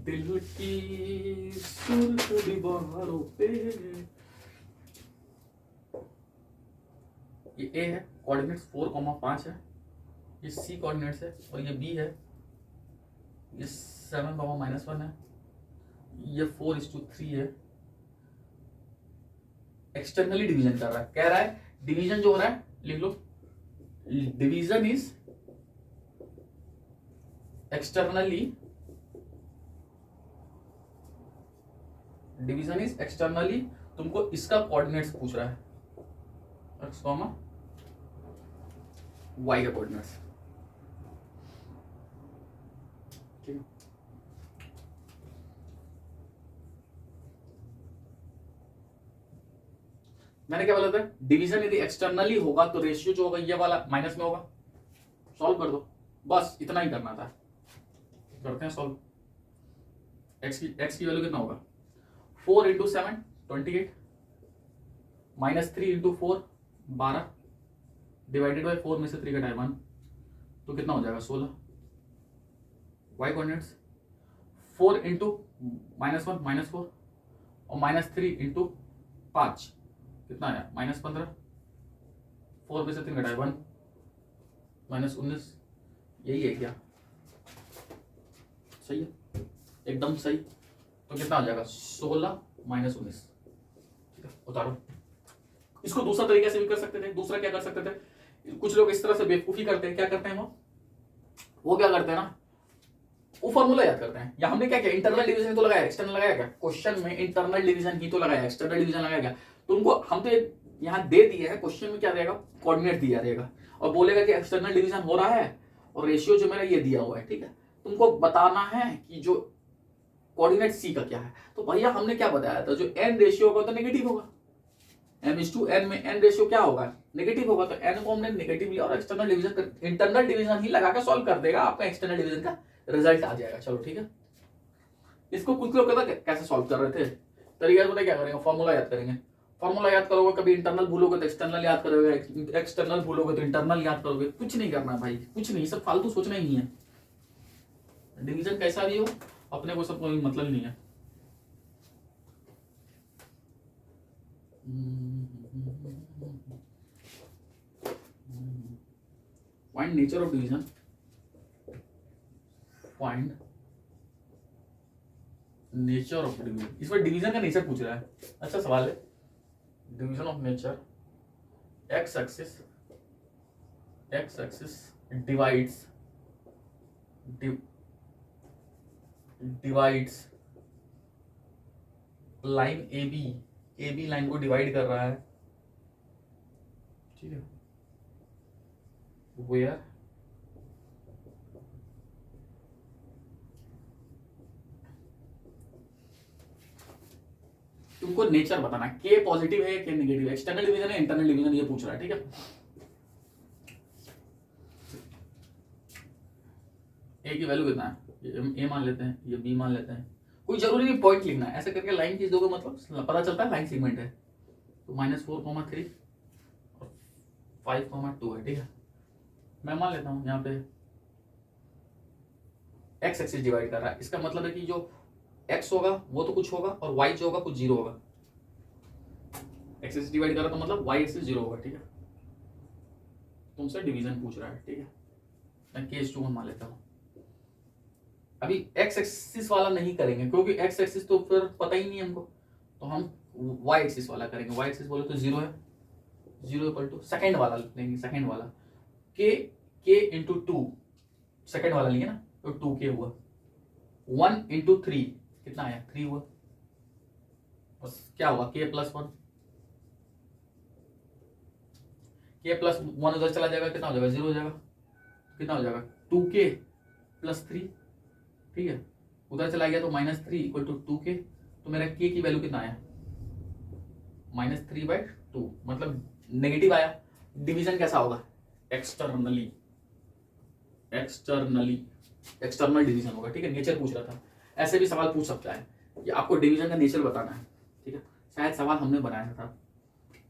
दिल की सुर्ख दीवारों पे, ये ए है, कोऑर्डिनेट्स 4,5 है, ये सी कोऑर्डिनेट्स है, और ये बी है, ये 7,-1 है, ये 4:3 है। एक्सटर्नली डिवीजन कर रहा है, कह रहा है डिवीजन जो हो रहा है, लिख लो, division is externally, division is externally, तुमको इसका कोऑर्डिनेट्स पूछ रहा है, x, y का कोऑर्डिनेट्स। ठीक है, मैंने क्या बोला था? डिवीजन यदि एक्सटर्नली होगा तो रेशियो जो होगा ये वाला माइनस में होगा। सॉल्व कर दो, बस इतना ही करना था। करते हैं सॉल्व। x की वैल्यू कितना होगा? 4 × 7 28, -3 × 4 12, डिवाइडेड बाय 4 में से 3 घटाए 1, तो कितना हो जाएगा? 16। y कोऑर्डिनेट्स 4 × -1 -4 और -3 × 5 कितना आया? -15, 4 में से 3 घटाए 1 -19। यही है क्या? सही है, एकदम सही। तो कितना आ जाएगा? 16 -19। ठीक है, उतारो। इसको दूसरा तरीके से भी कर सकते थे। दूसरा क्या कर सकते थे? कुछ लोग इस तरह से बेवकूफी करते हैं। क्या करते हैं वो क्या करते हैं ना, वो फॉर्मूला याद करते हैं। या हमने क्या किया? इंटरनल डिवीजन ही तो लगाया, एक्सटर्नल लगाया क्या? क्वेश्चन में इंटरनल डिवीजन ही तो लगाया, एक्सटर्नल डिवीजन लगाया क्या? तो उनको हम तो यहाँ दे दिए है, क्वेश्चन में क्या रहेगा? कोऑर्डिनेट दिया रहेगा और बोलेगा कि एक्सटर्नल डिवीजन हो रहा है और रेशियो जो मेरा ये दिया हुआ है। ठीक है, तुमको बताना है कि जो कोऑर्डिनेट सी का क्या है। तो भैया हमने क्या बताया था? जो n रेशियो होगा तो नेगेटिव होगा, m/n में n रेशियो क्या होगा? नेगेटिव होगा, तो n को हमने नेगेटिव लिया और एक्सटर्नल डिवीजन, इंटरनल डिवीजन ही लगा के सॉल्व कर देगा, आपका एक्सटर्नल डिवीजन का रिजल्ट आ जाएगा। चलो ठीक है, इसको कुछ लोग कहता कैसे सॉल्व कर रहे थे, तरीका पता क्या करेंगे? फॉर्मूला याद करेंगे। फॉर्मूला याद करोगे, कभी इंटरनल भूलोगे तो एक्सटर्नल याद करोगे, एक्सटर्नल भूलोगे तो इंटरनल याद करोगे। कुछ नहीं करना भाई, कुछ नहीं, सब फालतू सोचना ही नहीं है। डिवीजन कैसा भी हो अपने को सब कोई मतलब नहीं है। Find nature of division, find nature of division. इस बार डिवीजन का नेचर पूछ रहा है, अच्छा सवाल है। Division of nature, X axis divides line A B line को डिवाइड कर रहा है, ठीक है, वेयर तुमको नेचर बताना, के पॉजिटिव है के नेगेटिव है, एक्सटर्नल डिवीजन है इंटरनल डिवीजन, ये पूछ रहा है, ठीक है। ए की वैल्यू कितना है, ये ए मान लेते हैं, ये बी मान लेते हैं, कोई जरूरी नहीं पॉइंट लिखना है, ऐसे करके लाइन खींच दोगे मतलब पता चलता है लाइन सेगमेंट है। तो -4,3 और 5,2 है, ठीक है। मैं मान लेता हूँ यहाँ पे एक्स एक्सिस डिवाइड कर रहा है, इसका मतलब है कि जो एक्स होगा वो तो कुछ होगा और वाई जो होगा कुछ जीरो होगा। एक्सिस डिवाइड कर रहा है तो मतलब वाई एक्सिस जीरो होगा, ठीक है। तुमसे डिवीजन पूछ रहा है, ठीक है। मैं केस 2 मान लेता हूँ। अभी एक्स एक्सिस वाला नहीं करेंगे क्योंकि एक्स एक्सिस तो फिर पता ही नहीं हमको, तो हम वाई एक्सिस वाला करेंगे। वाई एक्सिस बोले तो जीरो है, जीरो इक्वल टू सेकेंड वाला लेंगे, सेकेंड वाला के इंटू 2, सेकेंड वाला लिए ना तो 2k हुआ, 1 इंटू 3 कितना आया 3 हुआ, बस क्या हुआ k प्लस 1, k प्लस 1 उधर चला जाएगा, कितना हो जाएगा 0 हो जाएगा, कितना हो जाएगा 2k प्लस 3, ठीक है। उधर चला गया तो -3 इक्वल टू 2k, तो मेरा k की वैल्यू कितना आया -3/2, मतलब नेगेटिव आया। डिवीजन कैसा होगा एक्सटर्नल डिवीजन होगा, ठीक है। नेचर पूछ रहा था, ऐसे भी सवाल पूछ सकता है, ये आपको डिवीजन का नेचर बताना है, ठीक है। शायद सवाल हमने बनाया था,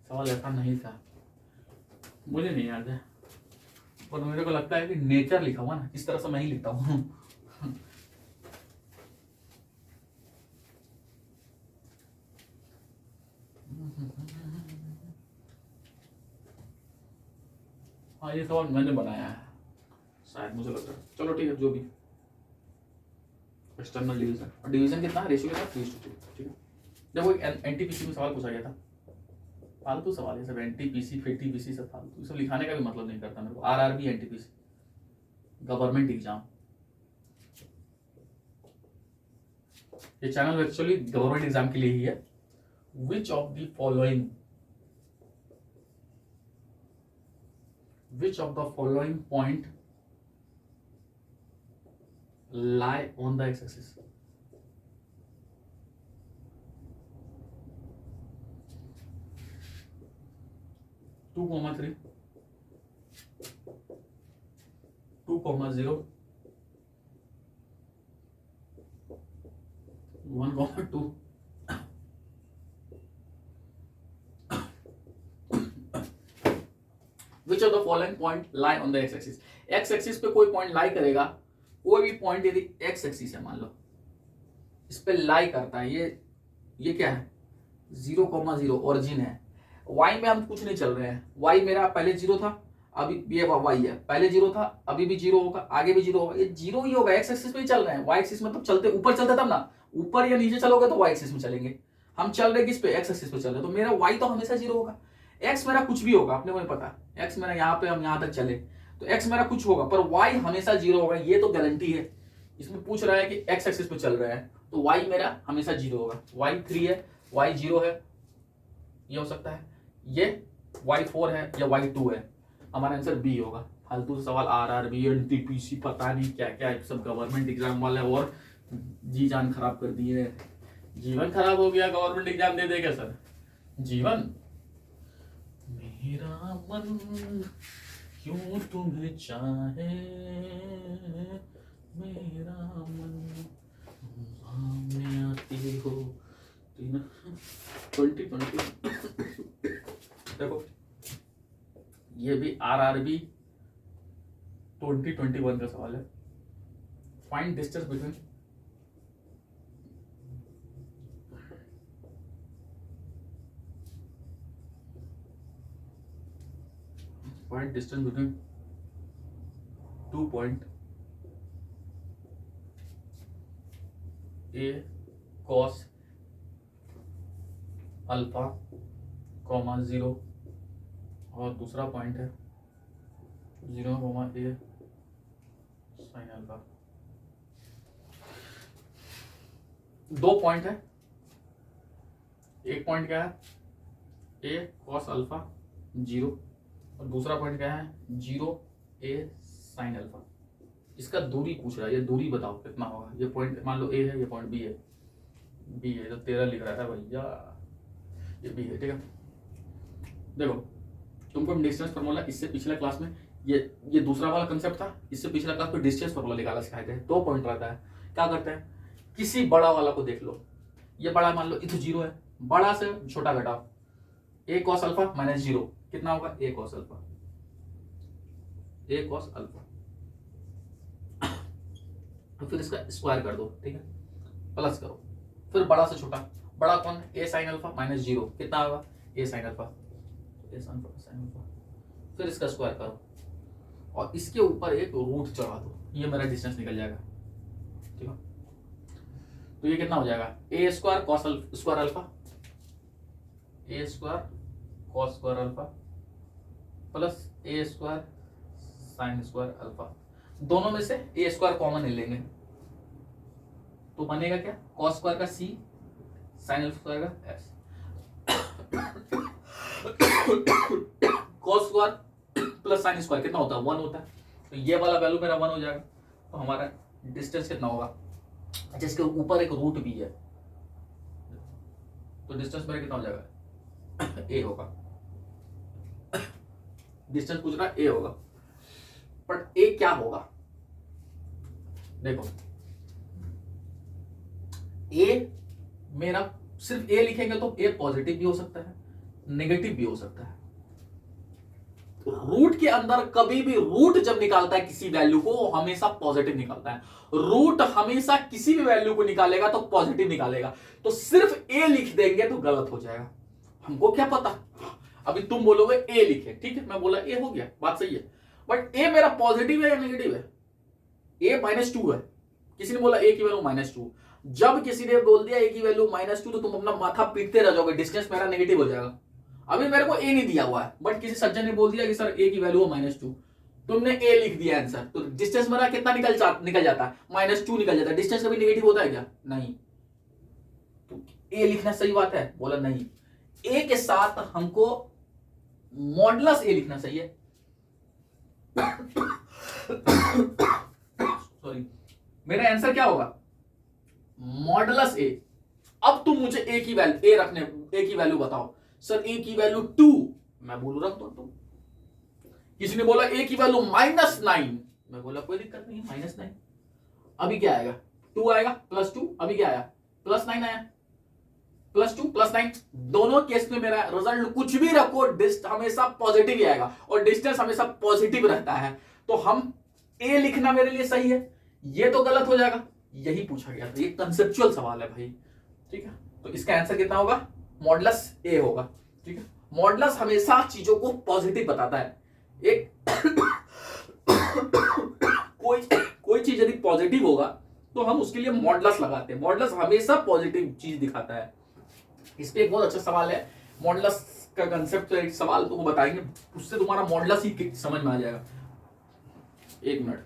सवाल ऐसा नहीं था, मुझे नहीं याद है, पर मेरे को लगता है कि नेचर लिखा हुआ ना, इस तरह से मैं ही लिखता हूँ। हाँ ये सवाल मैंने बनाया है शायद, मुझे लगता है। चलो ठीक है, जो भी एक्सटर्नल डिवीजन, और डिवीजन कितना रेशियो कितना 3:2, ठीक है। जब वो एनटीपीसी में सवाल पूछा गया था, फालतू सवाल है सब, एनटीपीसी फेटीपीसी सब फालतू, सब लिखाने का भी मतलब नहीं करता मेरे को। आरआरबी एनटीपीसी गवर्नमेंट एग्जाम, ये चैनल एक्चुअली गवर्नमेंट एग्जाम के लिए ही है। Which of the following point lie on the x-axis, two comma 3, 2,0, 1,2, which of the following point lie on the x axis. X axis पे कोई point लाई करेगा, कोई भी point यदि एक्स एक्सिस है मान लो, इस पे लाई करता है, ये क्या है 0,0 ओरिजिन है। वाई में हम कुछ नहीं चल रहे हैं, वाई मेरा पहले 0 था, अभी ये वाई है, पहले 0 था अभी भी 0 होगा, आगे भी 0 होगा, ये 0 ही होगा। एक्स एक्सिस पे ही चल रहे हैं, वाई एक्सिस मतलब चलते ऊपर चलते तब ना, ऊपर या नीचे चलोगे तो वाई एक्सिस में चलेंगे। हम चल रहे किस पे एक्स एक्सिस पे चल रहे, तो मेरा वाई तो हमेशा 0 होगा। एक्स मेरा कुछ भी होगा, अपने को पता, एक्स मेरा यहाँ पे हम यहाँ तक चले तो एक्स मेरा कुछ होगा, पर वाई हमेशा 0 होगा, ये तो गारंटी है। इसमें पूछ रहा है कि एक्स एक्सिस पे चल रहा है तो वाई मेरा हमेशा 0 होगा। वाई 3 है, वाई 0 है, ये हो सकता है, ये y4 है या y2 है, हमारा आंसर बी होगा। फालतू सवाल आरआरबी एनटीपीसी पता नहीं क्या क्या सब गवर्नमेंट एग्जाम वाले, और जी जान खराब कर दी है, जीवन खराब हो गया गवर्नमेंट एग्जाम दे देगा सर जीवन। मेरा मन क्यों तुम्हें चाहे, मेरा मन सामने आती हो 2020। देखो ये भी आरआरबी 2021 का सवाल है। Find distance between 2 point A cos alpha comma 0 और दूसरा पॉइंट है 0 कॉमा ए साइन अल्फा। 2 पॉइंट है, एक पॉइंट क्या है ए कॉस अल्फा 0 और दूसरा पॉइंट क्या है 0 ए साइन अल्फा। इसका दूरी पूछ रहा है, ये दूरी बताओ कितना होगा। ये पॉइंट मान लो ए है, ये पॉइंट बी है, बी है तो 13 लिख रहा था भैया, ये बी है। ठीक है, देखो तुमको डिस्टेंस फार्मूला इससे पिछले क्लास में ये दूसरा वाला कंसेप्ट था, इससे पिछला क्लास में डिस्टेंस फार्मूला निकाला सिखाए थे। 2 पॉइंट रहता है, क्या करते हैं किसी बड़ा वाला को देख लो, ये बड़ा मान लो इधर 0 है, बड़ा से छोटा घटाओ, ए कॉस अल्फा माइनस 0 कितना होगा ए कॉस अल्फा, ए कॉस अल्फा। तो फिर इसका स्क्वायर कर दो, ठीक है, प्लस करो, फिर बड़ा से छोटा, बड़ा कौन ए साइन अल्फा माइनस 0 कितना होगा ए साइन अल्फा, ए साइन अल्फा, फिर इसका स्क्वायर करो और इसके ऊपर एक रूट चढ़ा दो, ये मेरा डिस्टेंस निकल जाएगा। ठीक है, तो ये कितना हो जाएगा a square cos square alpha, a square cos square alpha plus a square sine square alpha. दोनों में से ए स्क्वायर कॉमन ले लेंगे तो बनेगा क्या कॉस स्क्वायर का सी साइन स्क्वायर का S. Cos square plus sine square कितना होता है 1 होता है, तो ये वाला वैल्यू मेरा 1 हो जाएगा। तो हमारा डिस्टेंस कितना होगा, जिसके ऊपर एक रूट भी है, तो डिस्टेंस मेरा कितना हो जाएगा ए होगा। डिस्टेंस पूछ रहा है ए होगा, पर ए क्या होगा देखो, ए मेरा सिर्फ ए लिखेंगे तो ए पॉजिटिव भी हो सकता है नेगेटिव भी हो सकता है। रूट के अंदर कभी भी रूट जब निकालता है किसी वैल्यू को वो हमेशा पॉजिटिव निकालता है, रूट हमेशा किसी भी वैल्यू को निकालेगा तो पॉजिटिव निकालेगा। तो सिर्फ ए लिख देंगे तो गलत हो जाएगा, हमको क्या पता। अभी तुम बोलोगे ए लिखे, ठीक है, मैं बोला ए हो गया, बात सही है, बट ए मेरा पॉजिटिव है या नेगेटिव है, ए -2 है, किसी ने बोला ए की वैल्यू -2, जब किसी ने बोल दिया ए की वैल्यू -2 तो तुम अपना माथा पीटते रह जाओगे, डिस्टेंस मेरा नेगेटिव हो जाएगा। अभी मेरे को ए नहीं दिया हुआ है, बट किसी सज्जन ने बोल दिया कि सर ए की वैल्यू है -2, तुमने ए लिख दिया आंसर, तो डिस्टेंस मेरा कितना निकल जाता है -2 निकल जाता है। डिस्टेंस कभी नेगेटिव होता है क्या, नहीं, तो ए लिखना सही बात है, बोला नहीं, ए के साथ हमको मॉडुलस ए लिखना चाहिए। सॉरी, मेरा आंसर क्या होगा मॉडुलस ए। अब तुम मुझे ए की वैल्यू बताओ, सर ए की वैल्यू 2, मैं बोलू रख दो तुम। किसी ने बोला ए की वैल्यू -9, मैं बोला कोई दिक्कत नहीं है -9। अभी क्या आएगा 2 आएगा +2, अभी क्या आया +9 आया, +2 +9, दोनों केस में मेरा रिजल्ट कुछ भी रखो हमेशा पॉजिटिव ही आएगा और डिस्टेंस हमेशा पॉजिटिव रहता है। तो हम ए लिखना मेरे लिए सही है, ये तो गलत हो जाएगा, यही पूछा गया था, ये कंसेप्चुअल सवाल है भाई। ठीक है, तो इसका आंसर कितना होगा मॉडुलस ए होगा। ठीक है, मॉडुलस हमेशा चीजों को पॉजिटिव बताता है। एक कोई चीज यदि पॉजिटिव होगा तो हम उसके लिए मॉडुलस लगाते हैं, मॉडुलस हमेशा पॉजिटिव चीज दिखाता है। इस पे एक बहुत अच्छा सवाल है, मॉडुलस का कंसेप्ट, एक सवाल तुमको बताएंगे, उससे तुम्हारा मॉडुलस ही समझ में आ जाएगा। 1 मिनट,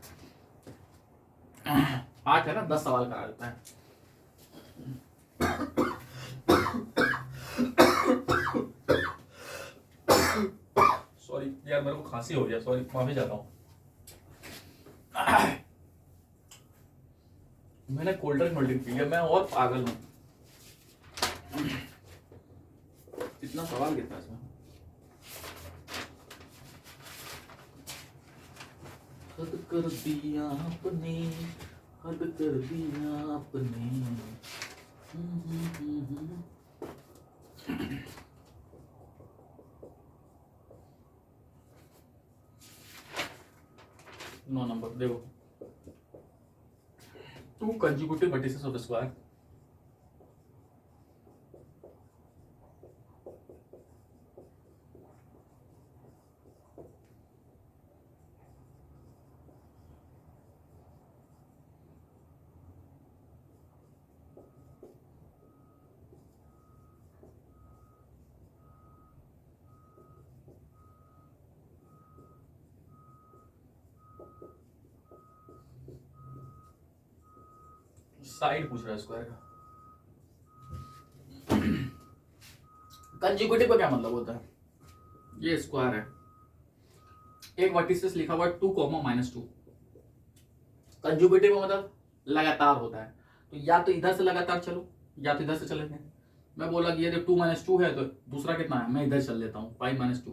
8 है ना, 10 सवाल करा देता है। सॉरी यार, मेरे को खांसी हो गया, सॉरी, माफी चाहता हूँ। मैंने कोल्ड ड्रिंक पी लिया, मैं और पागल हूँ। इतना सवाल कितना इसमें, हद कर दिया आपने, हद कर दिया आपने। नौ नंबर देखो, 2 consecutive vertices of the square side पूछ रहा है स्क्वायर का। कंजुगेटिव का क्या मतलब होता है? ये स्क्वायर है, एक वर्टिसेस लिखा हुआ 2, -2। कंजुगेटिव का मतलब लगातार होता है, तो या तो इधर से लगातार चलो या तो इधर से चलेंगे। मैं बोला कि ये 2 - 2 है तो दूसरा कितना है, मैं इधर चल लेता हूँ 5 - 2।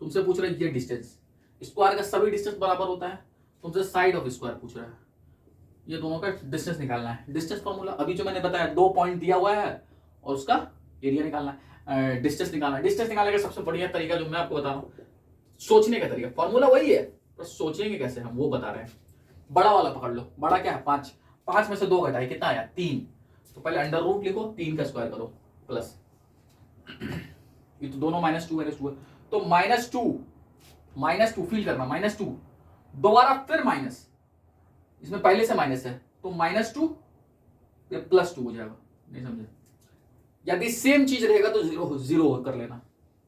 तुमसे पूछ रहा है ये डिस्टेंस, स्क्वायर का सभी डिस्टेंस बराबर होता है, तुमसे साइड ऑफ स्क्वायर पूछ रहा है, ये दोनों का डिस्टेंस निकालना है। डिस्टेंस फॉर्मूला अभी जो मैंने बताया, 2 पॉइंट दिया हुआ है और उसका एरिया निकालना है, डिस्टेंस निकालना है। डिस्टेंस निकालने का सबसे बढ़िया तरीका जो मैं आपको बता रहा हूँ, सोचने का तरीका, फॉर्मूला वही है पर सोचेंगे कैसे हम वो बता रहे हैं। बड़ा वाला पकड़ लो, बड़ा क्या है 5, 5 में से 2 घटाए कितना आया 3, तो पहले अंडर रूट लिखो, 3 का स्क्वायर करो प्लस, ये तो दोनों -2 है, तो -2 फील करना, -2 दोबारा फिर माइनस, इसमें पहले से माइनस है तो -2 या +2 हो जाएगा, नहीं समझे? यदि सेम चीज रहेगा तो जीरो कर लेना,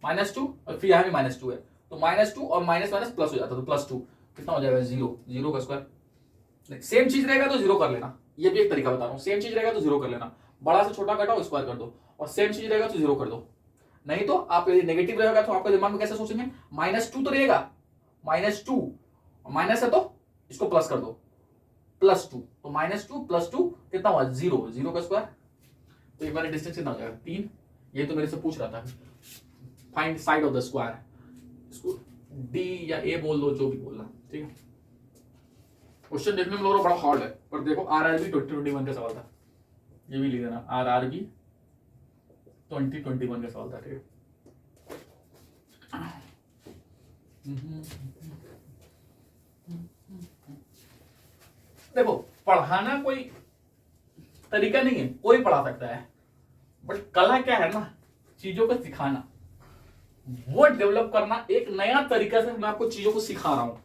-2 और फिर यहाँ भी -2 है तो -2 और माइनस प्लस हो जाता, तो +2 कितना हो जाएगा 0 का स्क्वायर। सेम चीज रहेगा तो 0 कर लेना, ये भी एक तरीका बता रहा हूँ, सेम चीज रहेगा तो 0 कर लेना, बड़ा से छोटा घटाओ स्क्वायर कर दो, और सेम चीज रहेगा तो 0 कर दो। नहीं तो आप नेगेटिव रहेगा तो आपके दिमाग में कैसे सोचेंगे, -2 तो रहेगा, -2 माइनस है तो इसको प्लस कर दो, +2, तो -2 +2 कितना हुआ 0 का स्क्वायर। तो एक बार डिस्टेंस कितना हो जाएगा 3। ये तो मेरे से पूछ रहा था, find side of the square, इसको डी या ए बोल दो, जो भी बोलना, ठीक है। क्वेश्चन देखने में लग रहा बड़ा हार्ड है, पर देखो RRB 2021 का सवाल था, ये भी लिख देना, RRB 2021 का सवाल था, ठीक है। देखो पढ़ाना कोई तरीका नहीं है, कोई पढ़ा सकता है, बट कला क्या है ना, चीजों को सिखाना, वो डेवलप करना, एक नया तरीका से मैं आपको चीजों को सिखा रहा हूं।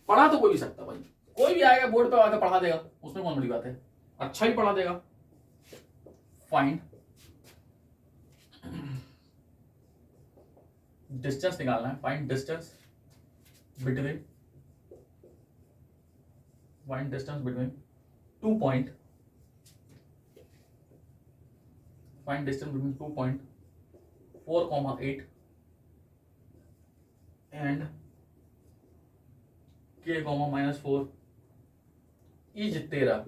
पढ़ा तो कोई भी सकता भाई, कोई भी आएगा बोर्ड पे आकर पढ़ा देगा, उसमें कौन बड़ी बात है, अच्छा ही पढ़ा देगा। फाइंड डिस्टेंस निकालना है, find distance between 2 point, find distance between 2 point 4,8 and k, -4 is 13,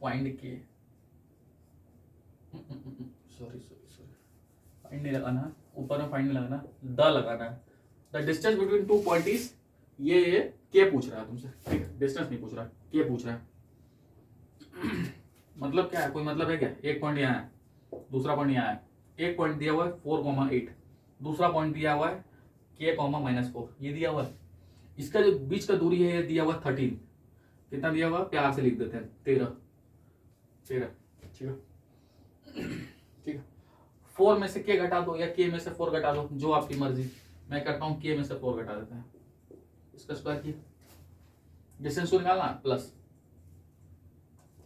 find k, sorry find नहीं लगाना, ऊपर में फाइंड नहीं लगाना, द लगाना है। The distance between 2 point is, ये के पूछ रहा है तुमसे, ठीक है, डिस्टेंस नहीं पूछ रहा है, के पूछ रहा है। मतलब क्या है, कोई मतलब है क्या, एक पॉइंट यहाँ है, दूसरा पॉइंट यहाँ है, एक पॉइंट दिया हुआ है 4,8, दूसरा पॉइंट दिया हुआ है k, -4, ये दिया हुआ है, इसका जो बीच का दूरी है ये दिया हुआ 13, कितना दिया हुआ प्यार से लिख देते हैं 13, ठीक है, ठीक है। 4 में से k घटा दो या k में से 4 घटा दो, जो आपकी मर्जी, मैं करता हूँ k में से 4 घटा देते हैं, इसका स्क्वायर किया, डिस्टेंस को निकालना प्लस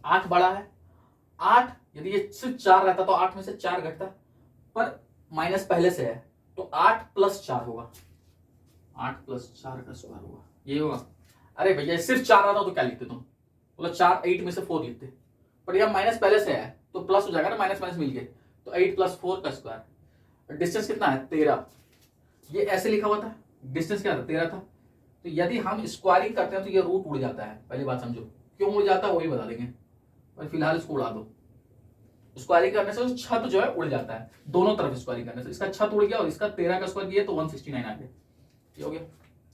8 बड़ा है, 8 यदि ये सिर्फ 4 रहता तो 8 में से 4 घटता, पर माइनस पहले से है तो 8 + 4 होगा, 8 + 4 का स्क्वायर होगा, ये होगा। अरे भैया सिर्फ 4 रहता तो क्या लिखते तुम, मतलब 4 8 में से 4 लिखते, पर यह माइनस पहले से है तो प्लस हो जाएगा ना, माइनस मिल गए, तो 8 + 4 का स्क्वायर। डिस्टेंस कितना है 13, ये ऐसे लिखा हुआ था, डिस्टेंस क्या था 13 था, तो यदि हम स्क्वायरिंग करते हैं तो ये रूट उड़ जाता है, पहली बात समझो, क्यों उड़ जाता है वही बता देंगे, पर फिलहाल इसको उड़ा दो। स्क्वायरिंग करने से छत जो है उड़ जाता है, दोनों तरफ स्क्वायरिंग करने से, इसका छत उड़ गया और इसका 13 का स्क्वायर किया तो 169 आ गया, ये हो गया,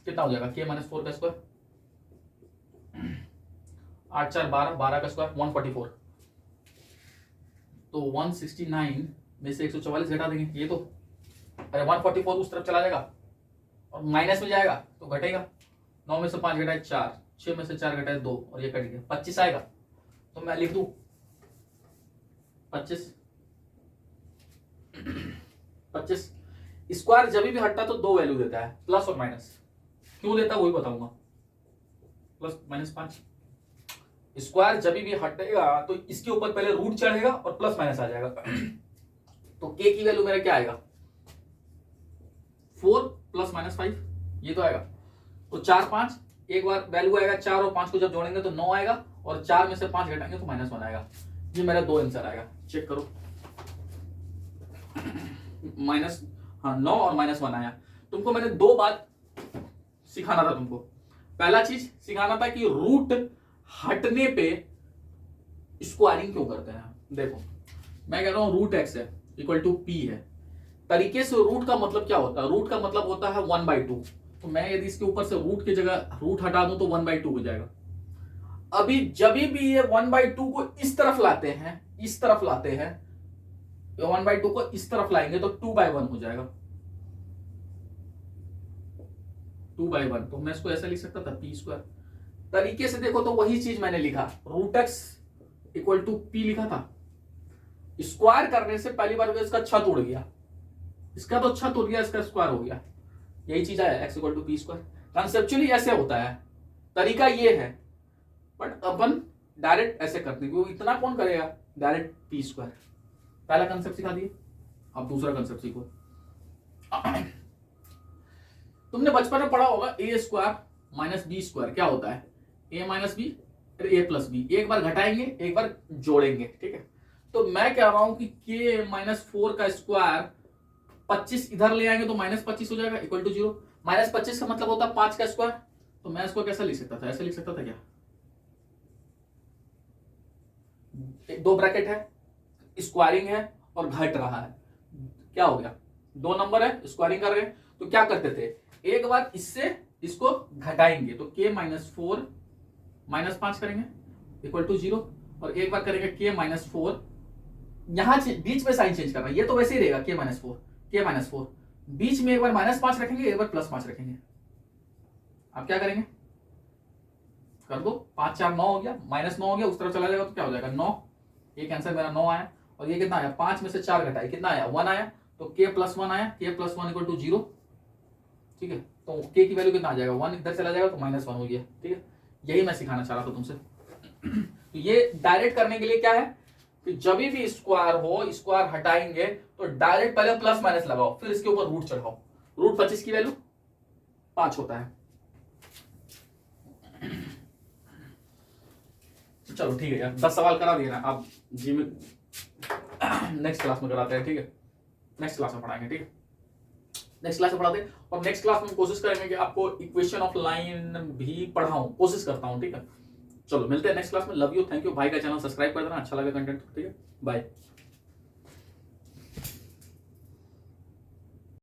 कितना हो जाएगा k - 4 का स्क्वायर, 8 4 12, 12 का स्क्वायर 144, तो 169 में से 144 घटा देंगे, ये तो अरे 144 उस तरफ चला जाएगा और माइनस में जाएगा तो घटेगा, 9 में से 5 घटाए 4, 6 में से 4 घटाए 2 और ये कट गया, 25 आएगा, तो मैं लिख दूं 25 स्क्वायर जब भी हटता तो 2 वैल्यू देता है, प्लस और माइनस, क्यों देता वही बताऊंगा, +-5 स्क्वायर जब भी हटेगा तो इसके ऊपर पहले रूट चढ़ेगा और प्लस माइनस आ जाएगा, तो k की वैल्यू मेरा क्या आएगा 4 + -5, ये तो आएगा, तो 4 5 एक बार वैल्यू आएगा 4 और 5 को जब जोड़ेंगे तो 9 आएगा, और 4 में से 5 घटाएंगे तो -1 आएगा। ये मेरा 2 आंसर आएगा, चेक करो। माइनस, हाँ 9 और -1 आया। तुमको मैंने 2 बात सिखाना था तुमको। पहला चीज सिखाना था कि रूट हटने पे स्क्वायरिंग क्यों करते हैं। देखो मैं कह रहा हूं रूट x है इक्वल टू p है, तरीके से रूट का मतलब क्या होता है, रूट का मतलब होता है 1/2। तो मैं यदि इसके ऊपर से रूट की जगह रूट हटा दूं तो 1/2 हो जाएगा। अभी जब भी ये 1/2 को इस तरफ लाते हैं, इस तरफ लाते हैं, 1/2 को इस तरफ लाएंगे तो 2/1 हो जाएगा, 2/1। तो मैं इसको ऐसा लिख सकता था p²। तरीके से देखो तो वही चीज मैंने लिखा, root x equal to p लिखा था। स्क्वायर करने से पहली बार इसका छत उड़ गया, इसका तो छत उड़ गया, इसका स्क्वायर हो गया, यही चीज आया x equal to p²। Conceptually ऐसे होता है, तरीका ये है, बट अपन डायरेक्ट ऐसे करते हैं क्योंकि इतना कौन करेगा, डायरेक्ट p²। पहला कंसेप्ट सिखा दिए, अब दूसरा कंसेप्ट सीखो। तुमने बचपन में पढ़ा होगा a² माइनस b² क्या होता है, a minus B a plus B. एक बार घटाएंगे एक बार जोड़ेंगे, ठीक है। तो मैं कह रहा हूं कि k-4 का स्क्वायर 25 इधर ले आएंगे तो -25 हो जाएगा इक्वल टू 0। -25 का मतलब होता है 5 का स्क्वायर। तो मैं इसको कैसा लिख सकता था, ऐसे लिख सकता था क्या, 2 ब्रैकेट है, स्क्वायरिंग है और घट रहा है, क्या हो गया, 2 नंबर है, स्क्वायरिंग कर रहे हैं। तो क्या करते थे, एक बार इससे इसको घटाएंगे तो k-4 -5 करेंगे इक्वल टू 0, और एक बार करेंगे k-4, यहां बीच में साइन चेंज करना, ये तो वैसे ही रहेगा k-4, बीच में एक बार -5 रखेंगे एक बार +5 रखेंगे। अब क्या करेंगे, कर दो, 5 4 9 हो गया, -9 हो गया, उस तरफ चला जाएगा तो क्या हो जाएगा 9। एक आंसर मेरा 9 आया, और ये कितना आया, 5 में से 4 घटाए कितना आया, 1 आया, तो k+1 आया, k+1 इक्वल टू 0, ठीक है। तो k की वैल्यू कितना आ जाएगा, 1 इधर चला जाएगा तो -1 हो गया, ठीक है। यही मैं सिखाना चाह रहा था तुमसे। तो ये डायरेक्ट करने के लिए क्या है कि जब भी स्क्वायर हो, स्क्वायर हटाएंगे तो डायरेक्ट पहले प्लस माइनस लगाओ, फिर इसके ऊपर रूट चढ़ाओ। रूट 25 की वैल्यू 5 होता है। चलो ठीक है यार, 10 सवाल करा दिए ना, अब जी में नेक्स्ट क्लास में कराते हैं, ठीक है। नेक्स्ट क्लास में पढ़ाएंगे, ठीक है, नेक्स्ट क्लास में पढ़ाते हैं। और नेक्स्ट क्लास में कोशिश करेंगे कि आपको इक्वेशन ऑफ लाइन भी पढ़ाऊं, कोशिश करता हूं, ठीक है। चलो मिलते हैं नेक्स्ट क्लास में। Love you, thank you. भाई का चैनल सब्सक्राइब कर देना, अच्छा लगे कंटेंट, ठीक है, बाय।